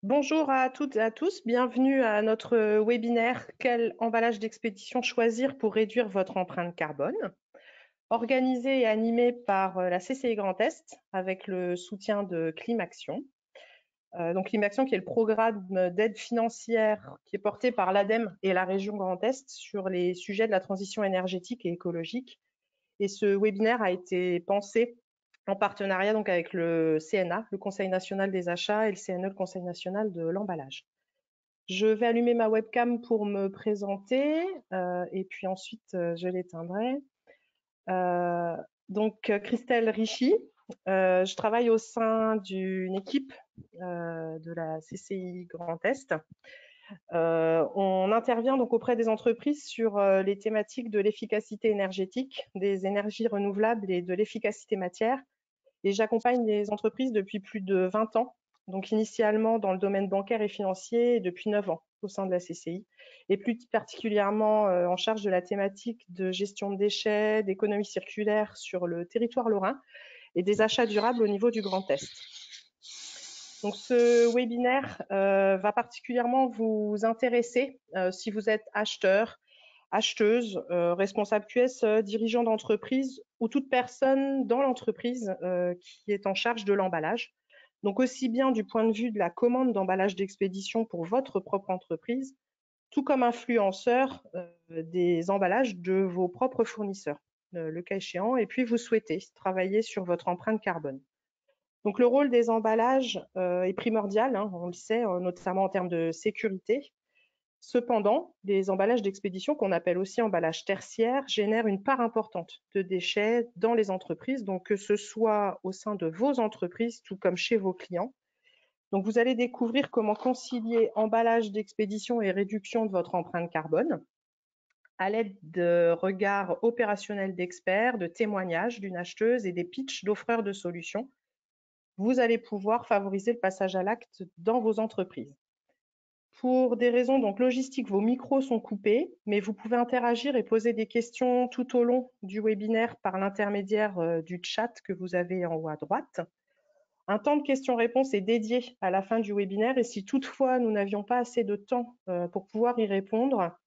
Bonjour à toutes et à tous, bienvenue à notre webinaire « Quel emballage d'expédition choisir pour réduire votre empreinte carbone ?» organisé et animé par la CCI Grand Est avec le soutien de Climaction. Donc Climaction qui est le programme d'aide financière qui est porté par l'ADEME et la région Grand Est sur les sujets de la transition énergétique et écologique. Et ce webinaire a été pensé en partenariat donc avec le CNA, le Conseil national des achats, et le CNE, le Conseil national de l'emballage. Je vais allumer ma webcam pour me présenter et puis ensuite je l'éteindrai. Donc Christelle Richy, je travaille au sein d'une équipe de la CCI Grand Est. On intervient donc auprès des entreprises sur les thématiques de l'efficacité énergétique, des énergies renouvelables et de l'efficacité matière. Et j'accompagne les entreprises depuis plus de 20 ans, donc initialement dans le domaine bancaire et financier, et depuis 9 ans au sein de la CCI, et plus particulièrement en charge de la thématique de gestion de déchets, d'économie circulaire sur le territoire lorrain et des achats durables au niveau du Grand Est. Donc ce webinaire va particulièrement vous intéresser si vous êtes acheteur, acheteuse, responsable QS, dirigeant d'entreprise ou toute personne dans l'entreprise qui est en charge de l'emballage. Donc aussi bien du point de vue de la commande d'emballage d'expédition pour votre propre entreprise, tout comme influenceur des emballages de vos propres fournisseurs, le cas échéant, et puis vous souhaitez travailler sur votre empreinte carbone. Donc le rôle des emballages est primordial, hein, on le sait, notamment en termes de sécurité. Cependant, les emballages d'expédition, qu'on appelle aussi emballages tertiaires, génèrent une part importante de déchets dans les entreprises, donc que ce soit au sein de vos entreprises, tout comme chez vos clients. Donc vous allez découvrir comment concilier emballage d'expédition et réduction de votre empreinte carbone à l'aide de regards opérationnels d'experts, de témoignages d'une acheteuse et des pitchs d'offreurs de solutions. Vous allez pouvoir favoriser le passage à l'acte dans vos entreprises. Pour des raisons donc logistiques, vos micros sont coupés, mais vous pouvez interagir et poser des questions tout au long du webinaire par l'intermédiaire du chat que vous avez en haut à droite. Un temps de questions-réponses est dédié à la fin du webinaire et si toutefois nous n'avions pas assez de temps pour pouvoir y répondre,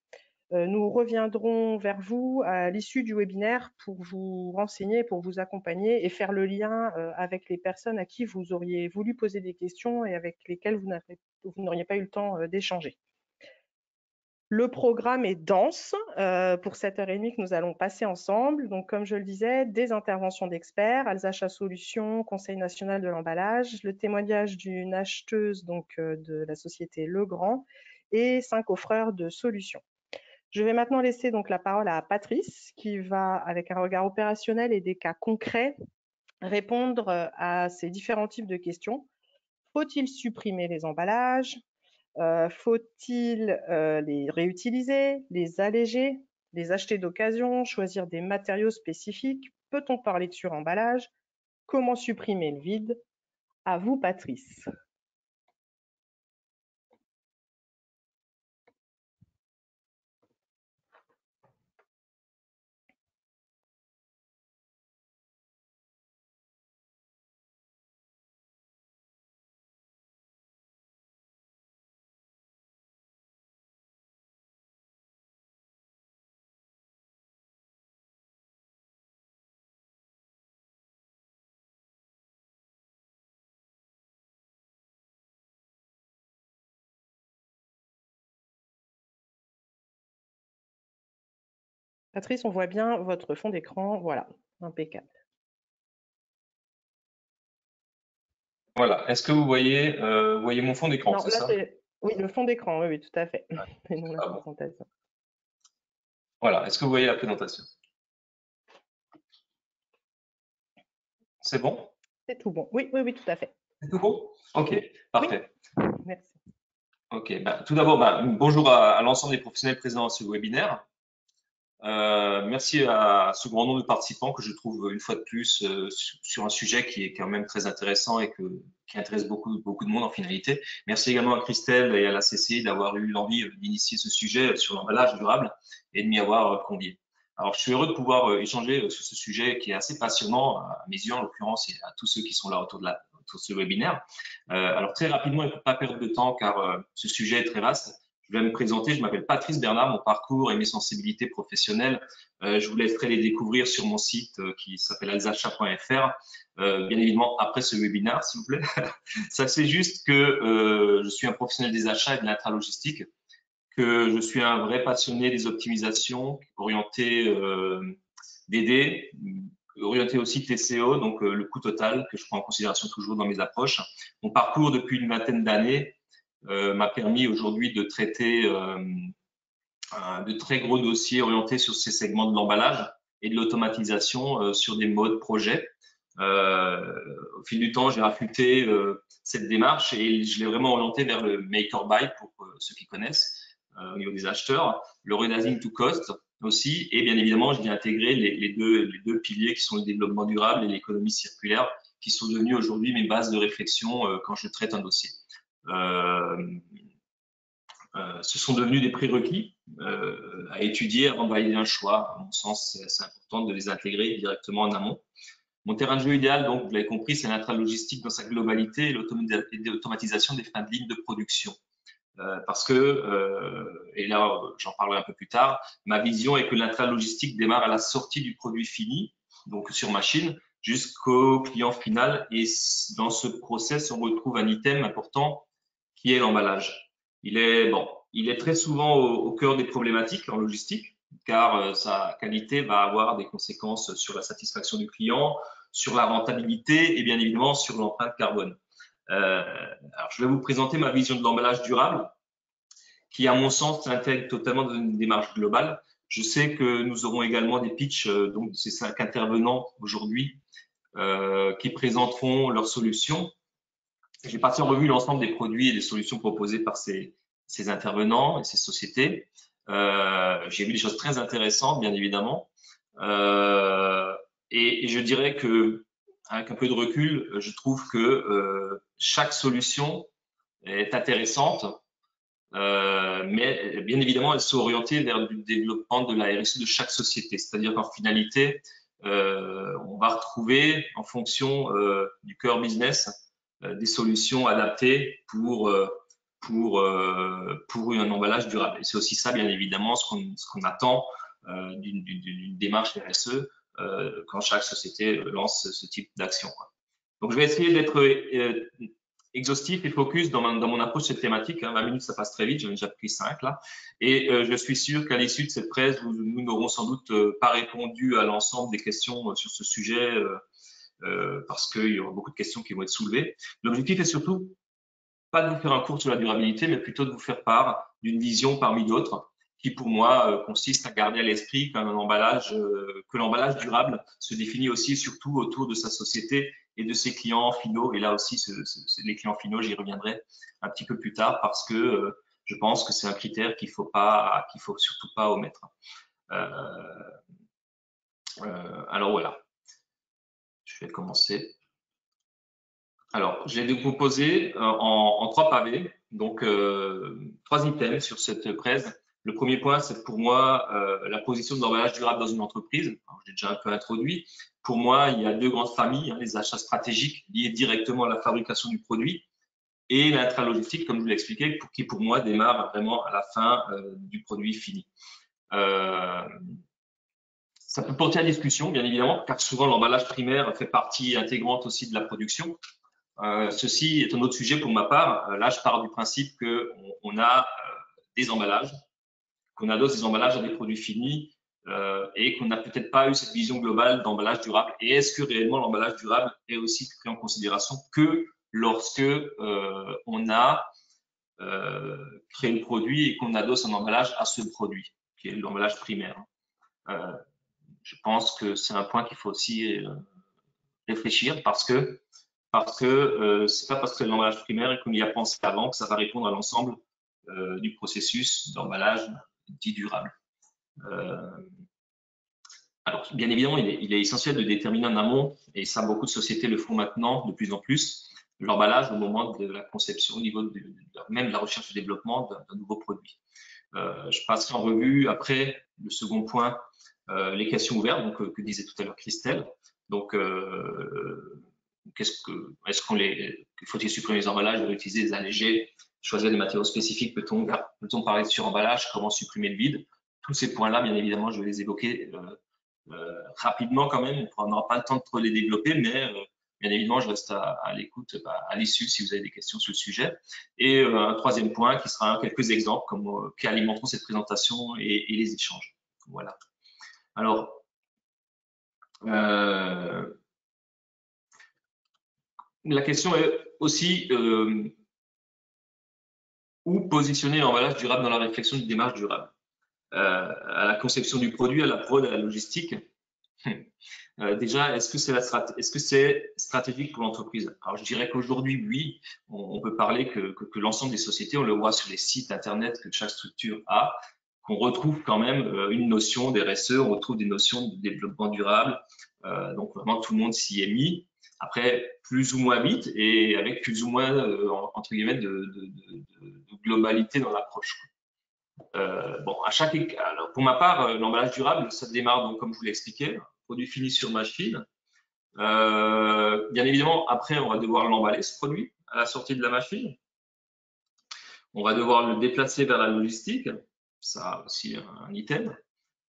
nous reviendrons vers vous à l'issue du webinaire pour vous renseigner, pour vous accompagner et faire le lien avec les personnes à qui vous auriez voulu poser des questions et avec lesquelles vous n'auriez pas eu le temps d'échanger. Le programme est dense pour cette heure et demie que nous allons passer ensemble. Donc, comme je le disais, des interventions d'experts, Alsace Solutions, Conseil national de l'emballage, le témoignage d'une acheteuse donc, de la société Legrand et 5 offreurs de solutions. Je vais maintenant laisser donc la parole à Patrice qui va, avec un regard opérationnel et des cas concrets, répondre à ces différents types de questions. Faut-il supprimer les emballages? Faut-il les réutiliser, les alléger, les acheter d'occasion, choisir des matériaux spécifiques? Peut-on parler de suremballage? Comment supprimer le vide? À vous, Patrice. Patrice, on voit bien votre fond d'écran. Voilà, impeccable. Voilà. Est-ce que vous voyez mon fond d'écran, c'est ça? Oui, le fond d'écran, oui, tout à fait. Ouais. Et non la présentation. Voilà. Est-ce que vous voyez la présentation? C'est bon? C'est tout bon. Oui, oui, oui, tout à fait. C'est tout bon? Ok, parfait. Oui, merci. Ok. Tout d'abord, bonjour à l'ensemble des professionnels présents à ce webinaire. Merci à ce grand nombre de participants que je trouve une fois de plus sur un sujet qui est quand même très intéressant et qui intéresse beaucoup de monde en finalité. Merci également à Christelle et à la CCI d'avoir eu l'envie d'initier ce sujet sur l'emballage durable et de m'y avoir convié. Alors, je suis heureux de pouvoir échanger sur ce sujet qui est assez passionnant à mes yeux en l'occurrence et à tous ceux qui sont là autour ce webinaire. Alors très rapidement, il ne faut pas perdre de temps car ce sujet est très vaste. Je vais me présenter, je m'appelle Patrice Bernard, mon parcours et mes sensibilités professionnelles. Je vous laisserai les découvrir sur mon site qui s'appelle alsacha.fr, bien évidemment après ce webinaire, s'il vous plaît. Ça c'est juste que je suis un professionnel des achats et de l'intralogistique, que je suis un vrai passionné des optimisations, orienté DD, orienté aussi TCO, donc le coût total que je prends en considération toujours dans mes approches. Mon parcours depuis une vingtaine d'années m'a permis aujourd'hui de traiter de très gros dossiers orientés sur ces segments de l'emballage et de l'automatisation sur des modes projets. Au fil du temps, j'ai affûté cette démarche et je l'ai vraiment orienté vers le make or buy pour ceux qui connaissent au niveau des acheteurs, le realizing to cost aussi, et bien évidemment, je viens intégrer les deux piliers qui sont le développement durable et l'économie circulaire, qui sont devenus aujourd'hui mes bases de réflexion quand je traite un dossier. Ce sont devenus des prérequis à étudier avant de valider un choix. À mon sens, c'est important de les intégrer directement en amont. Mon terrain de jeu idéal, donc, vous l'avez compris, c'est l'intralogistique dans sa globalité et l'automatisation des fins de ligne de production. Parce que, et là, j'en parlerai un peu plus tard, ma vision est que l'intralogistique démarre à la sortie du produit fini, donc sur machine, jusqu'au client final. Et dans ce process, on retrouve un item important qui est l'emballage. Il est très souvent au cœur des problématiques en logistique, car sa qualité va avoir des conséquences sur la satisfaction du client, sur la rentabilité et bien évidemment sur l'empreinte carbone. Alors, je vais vous présenter ma vision de l'emballage durable, qui, à mon sens, s'intègre totalement dans une démarche globale. Je sais que nous aurons également des pitchs, donc ces 5 intervenants aujourd'hui, qui présenteront leurs solutions. J'ai passé en revue l'ensemble des produits et des solutions proposées par ces intervenants et ces sociétés. J'ai vu des choses très intéressantes, bien évidemment. Et je dirais que, avec un peu de recul, je trouve que chaque solution est intéressante, mais bien évidemment, elles sont orientées vers le développement de la RSE de chaque société. C'est-à-dire qu'en finalité, on va retrouver, en fonction du cœur business, des solutions adaptées pour un emballage durable. Et c'est aussi ça, bien évidemment, ce qu'on attend d'une démarche RSE quand chaque société lance ce type d'action. Donc, je vais essayer d'être exhaustif et focus dans mon approche de cette thématique. 20 minutes, ça passe très vite. J'en ai déjà pris 5 là. Et je suis sûr qu'à l'issue de cette presse, nous n'aurons sans doute pas répondu à l'ensemble des questions sur ce sujet parce qu'il y aura beaucoup de questions qui vont être soulevées. L'objectif est surtout pas de vous faire un cours sur la durabilité, mais plutôt de vous faire part d'une vision parmi d'autres qui, pour moi, consiste à garder à l'esprit que l'emballage durable se définit aussi et surtout autour de sa société et de ses clients finaux. Et là aussi, les clients finaux, j'y reviendrai un petit peu plus tard parce que je pense que c'est un critère qu'il faut surtout pas omettre. Alors voilà, je vais commencer. Alors, j'ai décomposé en 3 pavés, donc 3 items sur cette presse. Le premier point, c'est pour moi la position de l'emballage durable dans une entreprise. Je l'ai déjà un peu introduit. Pour moi, il y a 2 grandes familles, les achats stratégiques liés directement à la fabrication du produit et l'intralogistique, comme je vous l'ai expliqué, qui pour moi démarre vraiment à la fin du produit fini. Ça peut porter à discussion, bien évidemment, car souvent l'emballage primaire fait partie intégrante aussi de la production. Ceci est un autre sujet pour ma part. Là, je pars du principe qu'on a des emballages, qu'on adosse des emballages à des produits finis et qu'on n'a peut-être pas eu cette vision globale d'emballage durable. Et est-ce que réellement l'emballage durable est aussi pris en considération que lorsque on a créé le produit et qu'on adosse un emballage à ce produit, qui est l'emballage primaire. Je pense que c'est un point qu'il faut aussi réfléchir parce que c'est pas parce que c'est l'emballage primaire et qu'on y a pensé avant que ça va répondre à l'ensemble du processus d'emballage dit durable. Alors, bien évidemment, il est essentiel de déterminer en amont, et ça, beaucoup de sociétés le font maintenant de plus en plus, l'emballage au moment de la conception, au niveau même de la recherche et développement d'un nouveau produit. Je passerai en revue après le second point, les questions ouvertes, donc que disait tout à l'heure Christelle. Donc, faut-il supprimer les emballages, réutiliser des allégés, choisir des matériaux spécifiques, peut-on parler de suremballage, comment supprimer le vide? Tous ces points-là, bien évidemment, je vais les évoquer rapidement quand même. On n'aura pas le temps de trop les développer, mais bien évidemment, je reste à l'écoute à l'issue si vous avez des questions sur le sujet. Et un troisième point qui sera quelques exemples qui alimenteront cette présentation et les échanges. Voilà. Alors, la question est aussi où positionner l'emballage durable dans la réflexion d'une démarche durable, à la conception du produit, à la prod, à la logistique. Déjà, est-ce que c'est stratégique pour l'entreprise? Alors, je dirais qu'aujourd'hui, oui, on peut parler que l'ensemble des sociétés, on le voit sur les sites internet que chaque structure a, qu'on retrouve quand même une notion d'RSE, on retrouve des notions de développement durable. Donc, vraiment, tout le monde s'y est mis. Après, plus ou moins vite et avec plus ou moins, entre guillemets, de globalité dans l'approche. Bon, alors pour ma part, l'emballage durable, ça démarre donc comme je vous l'ai expliqué, produit fini sur machine. Bien évidemment, après, on va devoir l'emballer ce produit à la sortie de la machine. On va devoir le déplacer vers la logistique, ça aussi un item.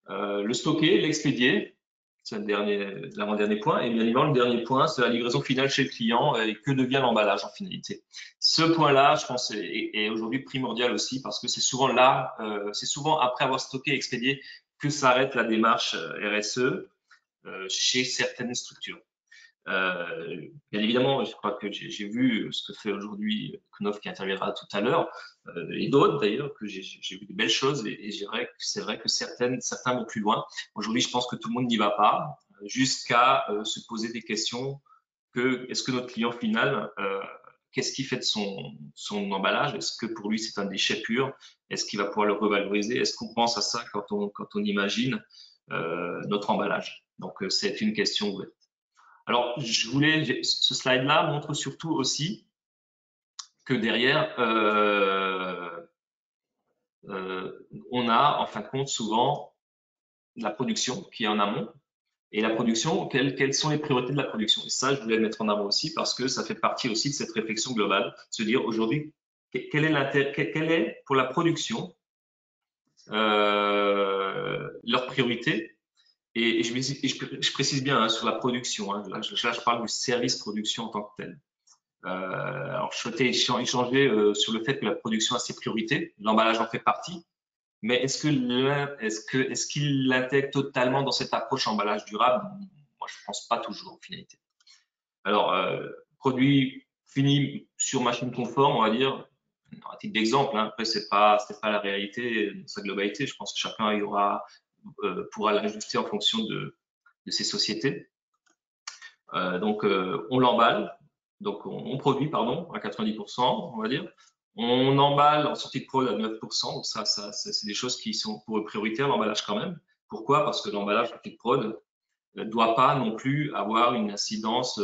Le stocker, l'expédier, c'est l'avant-dernier point. Et bien évidemment, le dernier point, c'est la livraison finale chez le client et que devient l'emballage en finalité. Ce point-là, je pense, est aujourd'hui primordial aussi parce que c'est souvent là, c'est souvent après avoir stocké et expédié que s'arrête la démarche RSE chez certaines structures. Bien évidemment, je crois que j'ai vu ce que fait aujourd'hui Knopf qui interviendra tout à l'heure, et d'autres d'ailleurs, que j'ai vu de belles choses et je dirais que c'est vrai que certains vont plus loin. Aujourd'hui, je pense que tout le monde n'y va pas, jusqu'à se poser des questions est-ce que notre client final, qu'est-ce qu'il fait de son emballage? Est-ce que pour lui c'est un déchet pur? Est-ce qu'il va pouvoir le revaloriser? Est-ce qu'on pense à ça quand on imagine notre emballage? Donc c'est une question ouverte. Alors, ce slide-là montre surtout aussi que derrière, on a en fin de compte souvent la production qui est en amont. Et la production, quelles sont les priorités de la production? Et ça, je voulais le mettre en avant aussi parce que ça fait partie aussi de cette réflexion globale, se dire aujourd'hui, quel est pour la production leur priorité? Et je précise bien sur la production, là, je parle du service production en tant que tel. Alors, je souhaitais échanger sur le fait que la production a ses priorités, l'emballage en fait partie, mais est-ce qu'il l'intègre totalement dans cette approche emballage durable? Moi, je pense pas toujours en finalité. Alors, produit fini sur machine conforme, on va dire, à titre d'exemple, hein, après c'est pas la réalité dans sa globalité. Je pense que chacun pourra l'ajuster en fonction de ces sociétés. Donc, on l'emballe. Donc, on produit, pardon, à 90%, on va dire. On emballe en sortie de prod à 9%. Donc, ça c'est des choses qui sont pour eux prioritaires, l'emballage quand même. Pourquoi? Parce que l'emballage en sortie de prod ne doit pas non plus avoir une incidence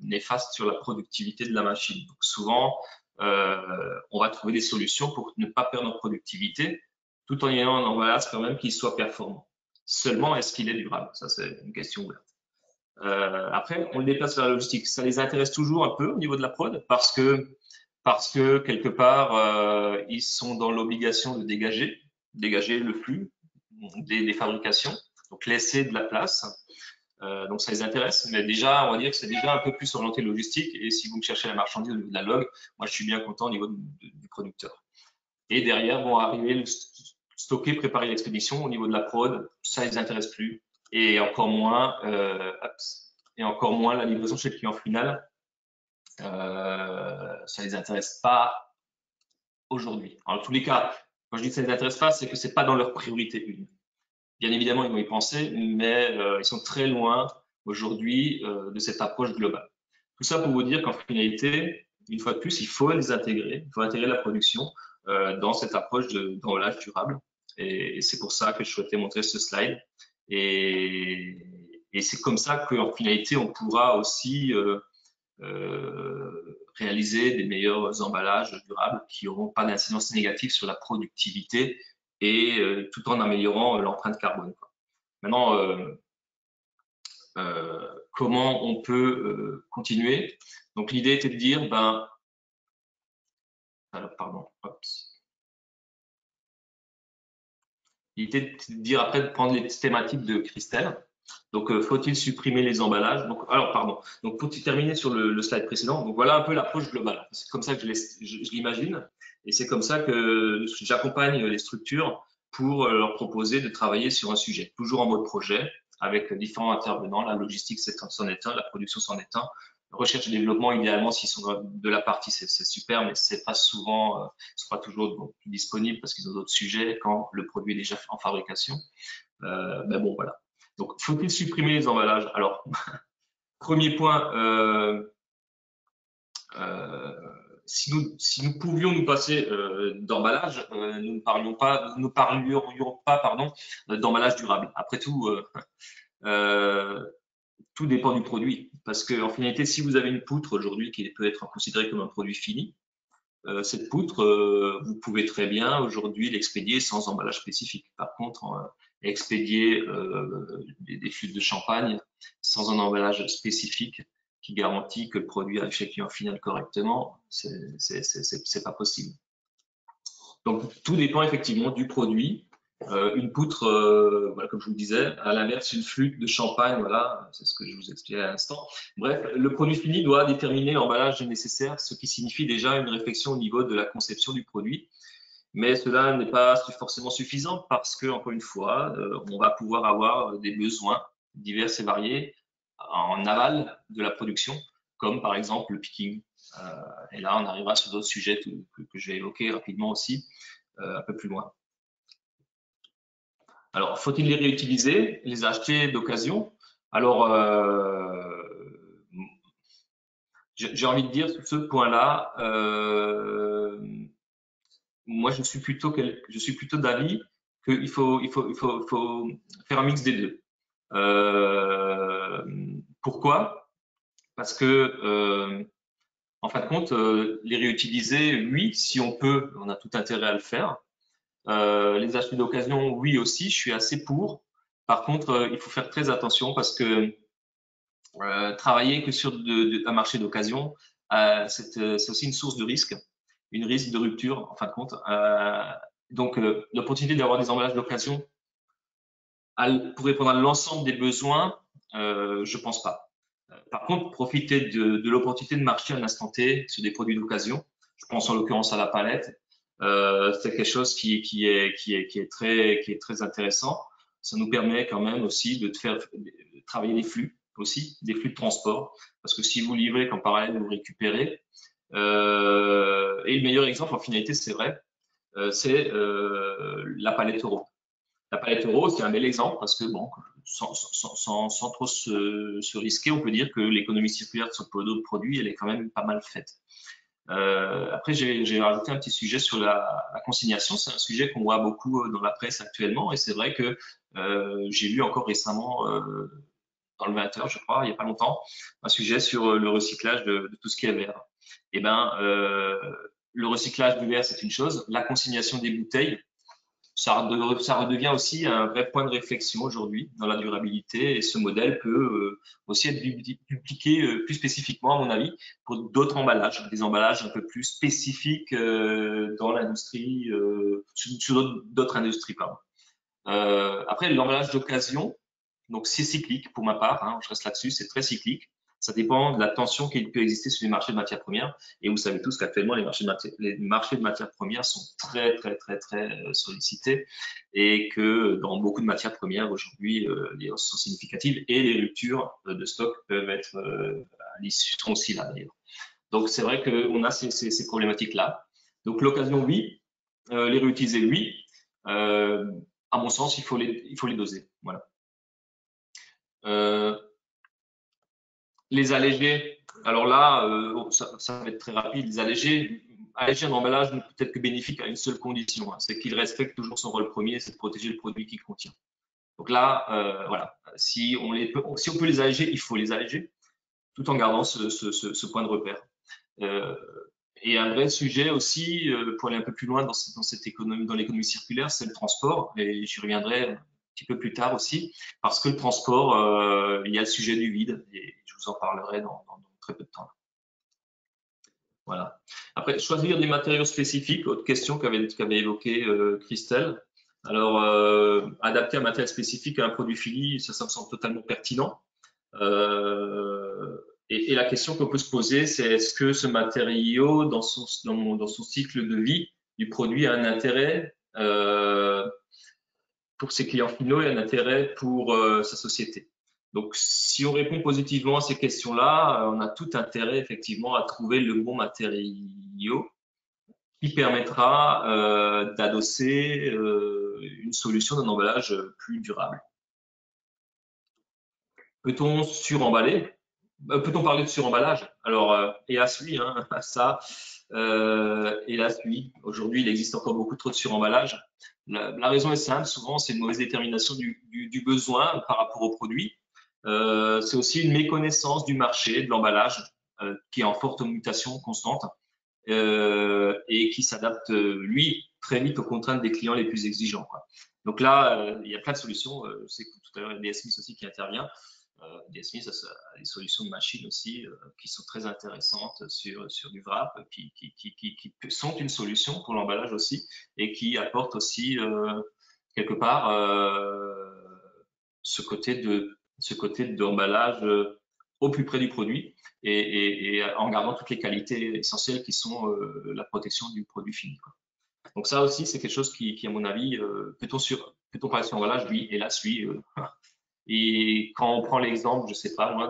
néfaste sur la productivité de la machine. Donc, souvent, on va trouver des solutions pour ne pas perdre en productivité, tout en ayant un emballage quand même qui soit performant. Seulement, est-ce qu'il est durable? Ça, c'est une question ouverte. Après, on le déplace vers la logistique. Ça les intéresse toujours un peu au niveau de la prod parce que quelque part, ils sont dans l'obligation de dégager le flux des fabrications, donc laisser de la place. Donc ça les intéresse, mais déjà, on va dire que c'est déjà un peu plus orienté logistique. Et si vous me cherchez la marchandise au niveau de la log, moi je suis bien content au niveau du producteur. Et derrière vont arriver le stocker, préparer l'expédition au niveau de la prod. Ça les intéresse plus. Et encore moins la livraison chez le client final. Ça les intéresse pas aujourd'hui. En tous les cas, quand je dis que ça les intéresse pas, c'est que c'est pas dans leur priorité une. Bien évidemment, ils vont y penser, mais ils sont très loin aujourd'hui de cette approche globale. Tout ça pour vous dire qu'en finalité, une fois de plus, il faut les intégrer, il faut intégrer la production dans cette approche d'emballage durable. Et c'est pour ça que je souhaitais montrer ce slide. Et c'est comme ça qu'en finalité, on pourra aussi réaliser des meilleurs emballages durables qui n'auront pas d'incidence négative sur la productivité et tout en améliorant l'empreinte carbone. Maintenant, comment on peut continuer. Donc l'idée était de dire, alors pardon, l'idée était de dire après de prendre les thématiques de Christelle. Donc faut-il supprimer les emballages? Donc alors pardon. Donc pour terminer sur le slide précédent, donc voilà un peu l'approche globale. C'est comme ça que je l'imagine, et c'est comme ça que j'accompagne les structures pour leur proposer de travailler sur un sujet, toujours en mode projet, avec différents intervenants. La logistique, c'en est un, la production, c'en est un. Recherche et développement, idéalement, s'ils sont de la partie, c'est super, mais c'est pas souvent, sont pas toujours disponibles parce qu'ils ont d'autres sujets quand le produit est déjà en fabrication. Mais bon, voilà. Donc, faut-il supprimer les emballages? Alors, premier point, si nous pouvions nous passer d'emballage, nous ne parlerions pas, pardon, d'emballage durable. Après tout, tout dépend du produit, parce que en finalité, si vous avez une poutre aujourd'hui qui peut être considérée comme un produit fini, cette poutre, vous pouvez très bien aujourd'hui l'expédier sans emballage spécifique. Par contre, expédier des flûtes de champagne sans un emballage spécifique qui garantit que le produit arrive chez le client final correctement, c'est pas possible. Donc tout dépend effectivement du produit. Une poutre, voilà, comme je vous le disais, à l'inverse, une flûte de champagne, voilà, c'est ce que je vous expliquais à l'instant. Bref, le produit fini doit déterminer l'emballage nécessaire, ce qui signifie déjà une réflexion au niveau de la conception du produit. Mais cela n'est pas forcément suffisant parce que, encore une fois, on va pouvoir avoir des besoins divers et variés en aval de la production, comme par exemple le picking. Et là, on arrivera sur d'autres sujets que je vais évoquer rapidement aussi, un peu plus loin. Alors, faut-il les réutiliser, les acheter d'occasion? Alors, j'ai envie de dire sur ce point-là, moi, je suis plutôt d'avis qu'il faut faire un mix des deux. Pourquoi? Parce que, en fin de compte, les réutiliser, oui, si on peut, on a tout intérêt à le faire. Les acheter d'occasion, oui aussi, je suis assez pour. Par contre, il faut faire très attention parce que travailler que sur un marché d'occasion, c'est aussi une source de risque, une risque de rupture en fin de compte. Donc, l'opportunité d'avoir des emballages d'occasion pour répondre à l'ensemble des besoins, je pense pas. Par contre, profiter de l'opportunité de marcher à un instant T sur des produits d'occasion, je pense en l'occurrence à la palette, c'est quelque chose qui est très intéressant. Ça nous permet quand même aussi de faire travailler les flux aussi, des flux de transport, parce que si vous livrez qu'en parallèle vous récupérez, et le meilleur exemple en finalité, c'est vrai, c'est la palette euro. La palette euro, c'est un bel exemple parce que, bon, sans trop se risquer, on peut dire que l'économie circulaire de ce produit, elle est quand même pas mal faite. Après, j'ai rajouté un petit sujet sur la consignation. C'est un sujet qu'on voit beaucoup dans la presse actuellement et c'est vrai que j'ai lu encore récemment dans le 20h, je crois, il n'y a pas longtemps, un sujet sur le recyclage de tout ce qui est verre. Eh ben, le recyclage du verre, c'est une chose. La consignation des bouteilles, ça redevient aussi un vrai point de réflexion aujourd'hui dans la durabilité et ce modèle peut aussi être dupliqué plus spécifiquement, à mon avis, pour d'autres emballages, des emballages un peu plus spécifiques dans l'industrie, sur d'autres industries, pardon. Après, l'emballage d'occasion, donc c'est cyclique pour ma part, hein, je reste là-dessus, c'est très cyclique. Ça dépend de la tension qui peut exister sur les marchés de matières premières. Et vous savez tous qu'actuellement, les marchés de matières premières sont très sollicités et que dans beaucoup de matières premières aujourd'hui, les hausses sont significatives et les ruptures de stock peuvent être à l'issue sont aussi là d'ailleurs. Donc c'est vrai qu'on a ces problématiques-là. Donc l'occasion, oui. Les réutiliser, oui. À mon sens, il faut les doser. Voilà. Les alléger, alors là, ça va être très rapide. Les alléger un emballage ne peut être que bénéfique à une seule condition, hein, c'est qu'il respecte toujours son rôle premier, c'est de protéger le produit qu'il contient. Donc là, voilà, si on peut les alléger, il faut les alléger, tout en gardant ce point de repère. Et un vrai sujet aussi, pour aller un peu plus loin dans cette économie, dans l'économie circulaire, c'est le transport. Et j'y reviendrai petit peu plus tard aussi, parce que le transport, il y a le sujet du vide, et je vous en parlerai dans très peu de temps. Voilà. Après, choisir des matériaux spécifiques, autre question qu'avait évoqué Christelle. Alors, adapter un matériel spécifique à un produit fini, ça me semble totalement pertinent. Et la question qu'on peut se poser, c'est est-ce que ce matériau, dans son cycle de vie du produit, a un intérêt pour ses clients finaux et un intérêt pour sa société. Donc, si on répond positivement à ces questions-là, on a tout intérêt effectivement à trouver le bon matériau qui permettra d'adosser une solution d'un emballage plus durable. Peut-on suremballer? Peut-on parler de suremballage? Alors, hélas oui, hein, ça, hélas oui. Aujourd'hui, il existe encore beaucoup trop de suremballage. La raison est simple, souvent c'est une mauvaise détermination du besoin par rapport au produit. C'est aussi une méconnaissance du marché, de l'emballage, qui est en forte mutation constante et qui s'adapte, lui, très vite aux contraintes des clients les plus exigeants, quoi. Donc là, il y a plein de solutions. Je sais que tout à l'heure, il y a DS Smith aussi qui intervient. DS Smith a des solutions de machines aussi qui sont très intéressantes sur du wrap, qui sont une solution pour l'emballage aussi et qui apportent aussi quelque part ce côté d'emballage au plus près du produit et en gardant toutes les qualités essentielles qui sont la protection du produit fini, quoi. Donc ça aussi, c'est quelque chose qui à mon avis, peut-on parler sur l'emballage? Oui, hélas, oui. Et quand on prend l'exemple, je sais pas moi,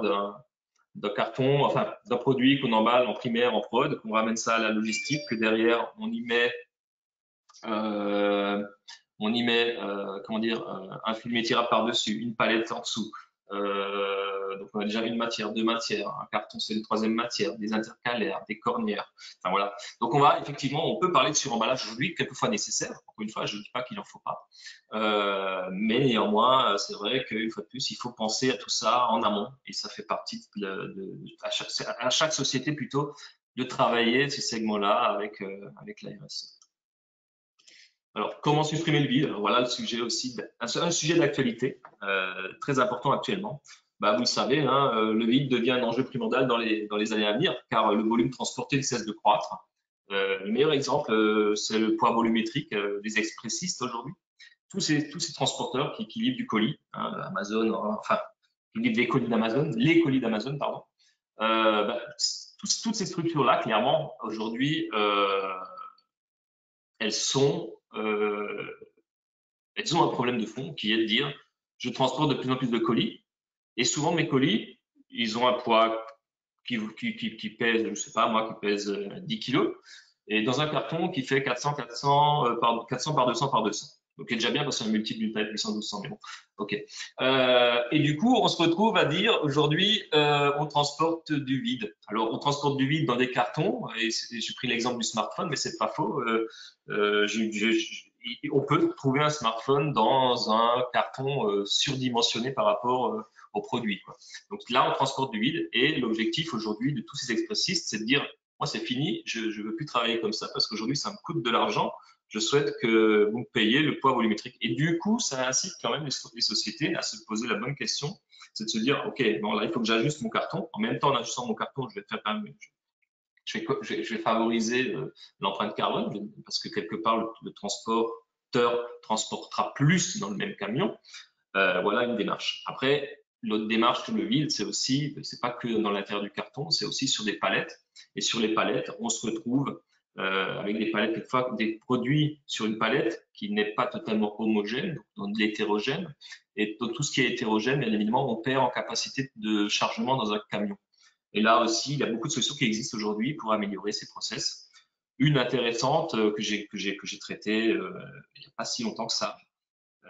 d'un carton, enfin d'un produit qu'on emballe en primaire, en prod, qu'on ramène ça à la logistique, que derrière on y met comment dire, un film étirable par-dessus, une palette en dessous. Donc on a déjà une matière, deux matières, un carton c'est une troisième matière, des intercalaires, des cornières. Enfin voilà. Donc on peut parler de suremballage aujourd'hui, quelquefois nécessaire. Encore une fois, je ne dis pas qu'il n'en faut pas, mais néanmoins c'est vrai qu'une fois de plus, il faut penser à tout ça en amont et ça fait partie à chaque société plutôt de travailler ces segments-là avec la RSE. Alors, comment supprimer le vide? Alors, voilà le sujet aussi, un sujet d'actualité très important actuellement. Bah, vous le savez, hein, le vide devient un enjeu primordial dans les années à venir, car le volume transporté ne cesse de croître. Le meilleur exemple, c'est le poids volumétrique des expressistes aujourd'hui. Tous ces transporteurs qui livrent du colis, hein, Amazon, enfin, qui livrent les colis d'Amazon, pardon. Toutes ces structures-là, clairement, aujourd'hui, elles ont un problème de fond qui est de dire je transporte de plus en plus de colis et souvent mes colis, ils ont un poids qui pèse, je sais pas moi, qui pèse 10 kilos et dans un carton qui fait 400 par 200 par 200. Donc, c'est déjà bien parce que c'est un multiple d'une taille puissance 1200, mais bon, ok. Et du coup, on se retrouve à dire aujourd'hui, on transporte du vide. Alors, on transporte du vide dans des cartons, et j'ai pris l'exemple du smartphone, mais c'est pas faux. On peut trouver un smartphone dans un carton surdimensionné par rapport au produit, quoi. Donc là, on transporte du vide, et l'objectif aujourd'hui de tous ces expressistes, c'est de dire, moi, c'est fini, je ne veux plus travailler comme ça parce qu'aujourd'hui, ça me coûte de l'argent. Je souhaite que vous me payiez le poids volumétrique. Et du coup, ça incite quand même les sociétés à se poser la bonne question, c'est de se dire, OK, bon là, il faut que j'ajuste mon carton. En même temps, en ajustant mon carton, je vais favoriser l'empreinte carbone parce que quelque part, le transporteur transportera plus dans le même camion. Voilà une démarche. Après, l'autre démarche que le vide, c'est pas que dans l'intérieur du carton, c'est aussi sur des palettes. Et sur les palettes, on se retrouve avec des palettes, quelquefois des produits sur une palette qui n'est pas totalement homogène, donc de l'hétérogène. Et donc, tout ce qui est hétérogène, bien évidemment, on perd en capacité de chargement dans un camion. Et là aussi, il y a beaucoup de solutions qui existent aujourd'hui pour améliorer ces process. Une intéressante que j'ai traitée il n'y a pas si longtemps que ça.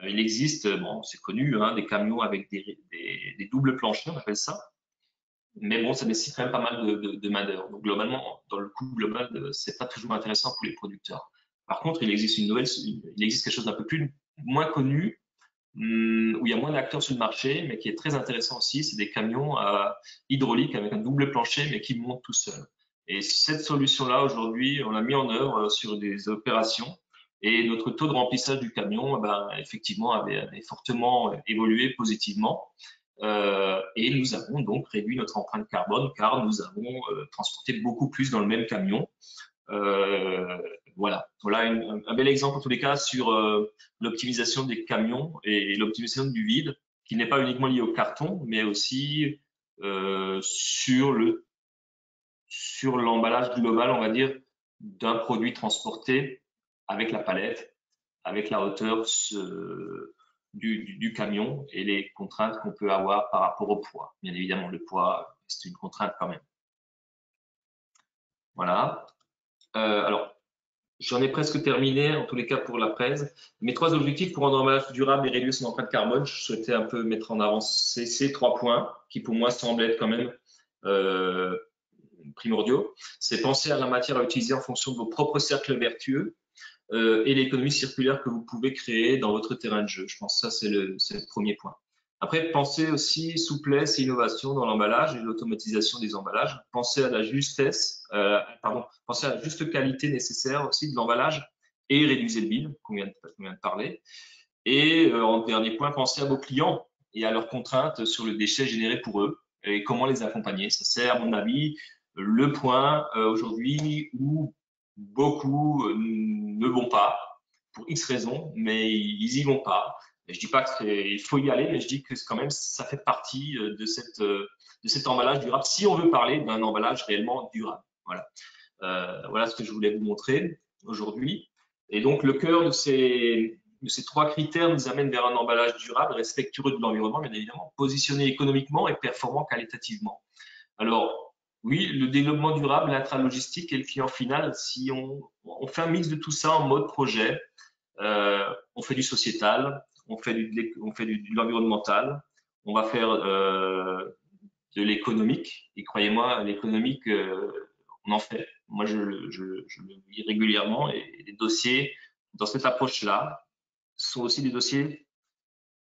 Il existe, bon, c'est connu, hein, des camions avec des doubles planchers, on appelle ça. Mais bon, ça nécessite quand même pas mal de main-d'œuvre. Donc, globalement, dans le coût global, c'est pas toujours intéressant pour les producteurs. Par contre, il existe quelque chose d'un peu moins connu, où il y a moins d'acteurs sur le marché, mais qui est très intéressant aussi. C'est des camions hydrauliques avec un double plancher, mais qui montent tout seuls. Et cette solution-là, aujourd'hui, on l'a mis en œuvre sur des opérations. Et notre taux de remplissage du camion, effectivement, avait fortement évolué positivement. Et nous avons donc réduit notre empreinte carbone car nous avons transporté beaucoup plus dans le même camion. Voilà un bel exemple en tous les cas sur l'optimisation des camions et l'optimisation du vide, qui n'est pas uniquement lié au carton, mais aussi sur l'emballage global, on va dire, d'un produit transporté avec la palette, avec la hauteur du camion et les contraintes qu'on peut avoir par rapport au poids. Bien évidemment, le poids, c'est une contrainte quand même. Voilà. Alors, j'en ai presque terminé, en tous les cas pour la presse. Mes 3 objectifs pour rendre l'emballage durable et réduire son empreinte carbone, je souhaitais un peu mettre en avant ces 3 points qui pour moi semblent être quand même primordiaux. C'est penser à la matière à utiliser en fonction de vos propres cercles vertueux et l'économie circulaire que vous pouvez créer dans votre terrain de jeu. Je pense que ça, c'est le premier point. Après, pensez aussi souplesse et innovation dans l'emballage et l'automatisation des emballages. Pensez à la justesse, pensez à la juste qualité nécessaire aussi de l'emballage et réduisez le bide, qu'on vient de parler. Et en dernier point, pensez à vos clients et à leurs contraintes sur le déchet généré pour eux et comment les accompagner. Ça, c'est à mon avis le point aujourd'hui où beaucoup ne vont pas pour X raisons, mais ils y vont pas. Et je dis pas qu'il faut y aller, mais je dis que quand même ça fait partie de cet emballage durable, si on veut parler d'un emballage réellement durable. Voilà. Voilà ce que je voulais vous montrer aujourd'hui. Et donc le cœur de ces 3 critères nous amène vers un emballage durable, respectueux de l'environnement, bien évidemment, positionné économiquement et performant qualitativement. Alors, oui, le développement durable, l'intralogistique et le client final, si on fait un mix de tout ça en mode projet, on fait du sociétal, on fait de l'environnemental, on va faire de l'économique. Et croyez-moi, l'économique, on en fait. Moi, je le lis régulièrement et les dossiers dans cette approche-là sont aussi des dossiers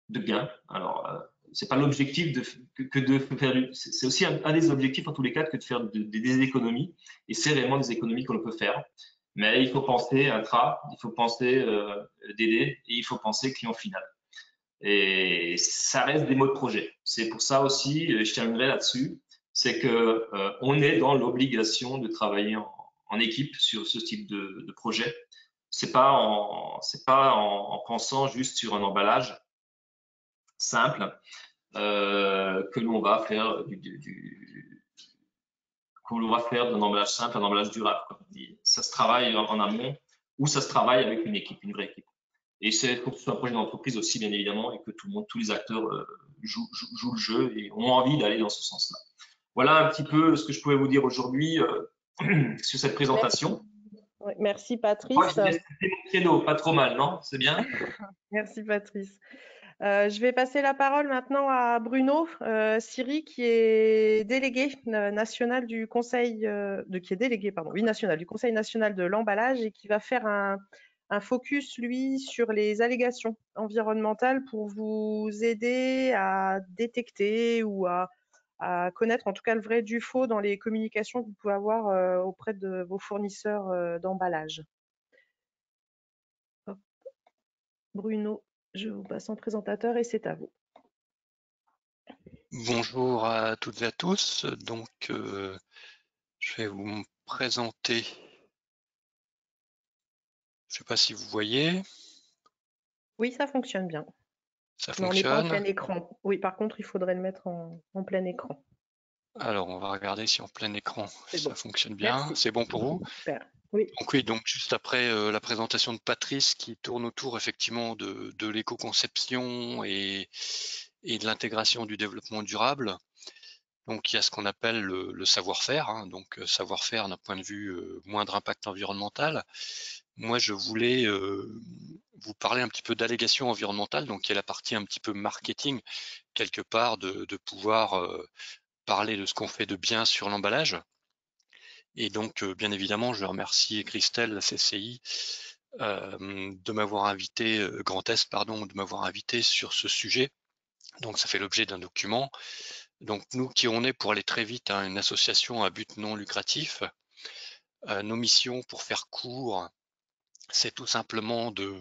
de gain. Alors, c'est pas l'objectif que de faire c'est aussi un des objectifs en tous les cas que de faire des économies, et c'est réellement des économies qu'on peut faire, mais il faut penser intra, il faut penser DD et il faut penser client final, et ça reste des modes projet. C'est pour ça aussi, je terminerai là-dessus, c'est que on est dans l'obligation de travailler en équipe sur ce type de projet. C'est pas en pensant juste sur un emballage simple que l'on va faire d'un emballage simple à un emballage durable. Ça se travaille en amont ou ça se travaille avec une équipe, une vraie équipe. Et c'est pour que ce soit un projet d'entreprise aussi, bien évidemment, et que tout le monde, tous les acteurs jouent le jeu et ont envie d'aller dans ce sens-là. Voilà un petit peu ce que je pouvais vous dire aujourd'hui sur cette présentation. Merci Patrice. Moi, j'ai mon créneau, pas trop mal, non? C'est bien? Merci Patrice. Je vais passer la parole maintenant à Bruno Siri, qui est délégué national du Conseil, national du Conseil national de l'emballage, et qui va faire un focus, lui, sur les allégations environnementales pour vous aider à détecter ou à connaître en tout cas le vrai du faux dans les communications que vous pouvez avoir auprès de vos fournisseurs d'emballage. Bruno, je vous passe en présentateur et c'est à vous. Bonjour à toutes et à tous. Donc, je vais vous présenter. Je ne sais pas si vous voyez. Oui, ça fonctionne bien. Ça Mais on n'est pas en fonctionne. plein écran. Oui, par contre, il faudrait le mettre en plein écran. Alors, on va regarder si en plein écran ça bon. fonctionne bien. C'est bon pour vous? Super. Oui. Donc oui, donc juste après la présentation de Patrice qui tourne autour effectivement de l'éco-conception et de l'intégration du développement durable. Donc il y a ce qu'on appelle le savoir-faire, hein, donc savoir-faire d'un point de vue moindre impact environnemental. Moi, je voulais vous parler un petit peu d'allégation environnementale, donc il y a la partie un petit peu marketing, quelque part, de pouvoir parler de ce qu'on fait de bien sur l'emballage. Et donc, bien évidemment, je remercie Christelle, la CCI, de m'avoir invité, Grand Est, pardon, de m'avoir invité sur ce sujet. Donc, ça fait l'objet d'un document. Donc, nous qui on est, pour aller très vite, hein, une association à but non lucratif, nos missions, pour faire court, c'est tout simplement de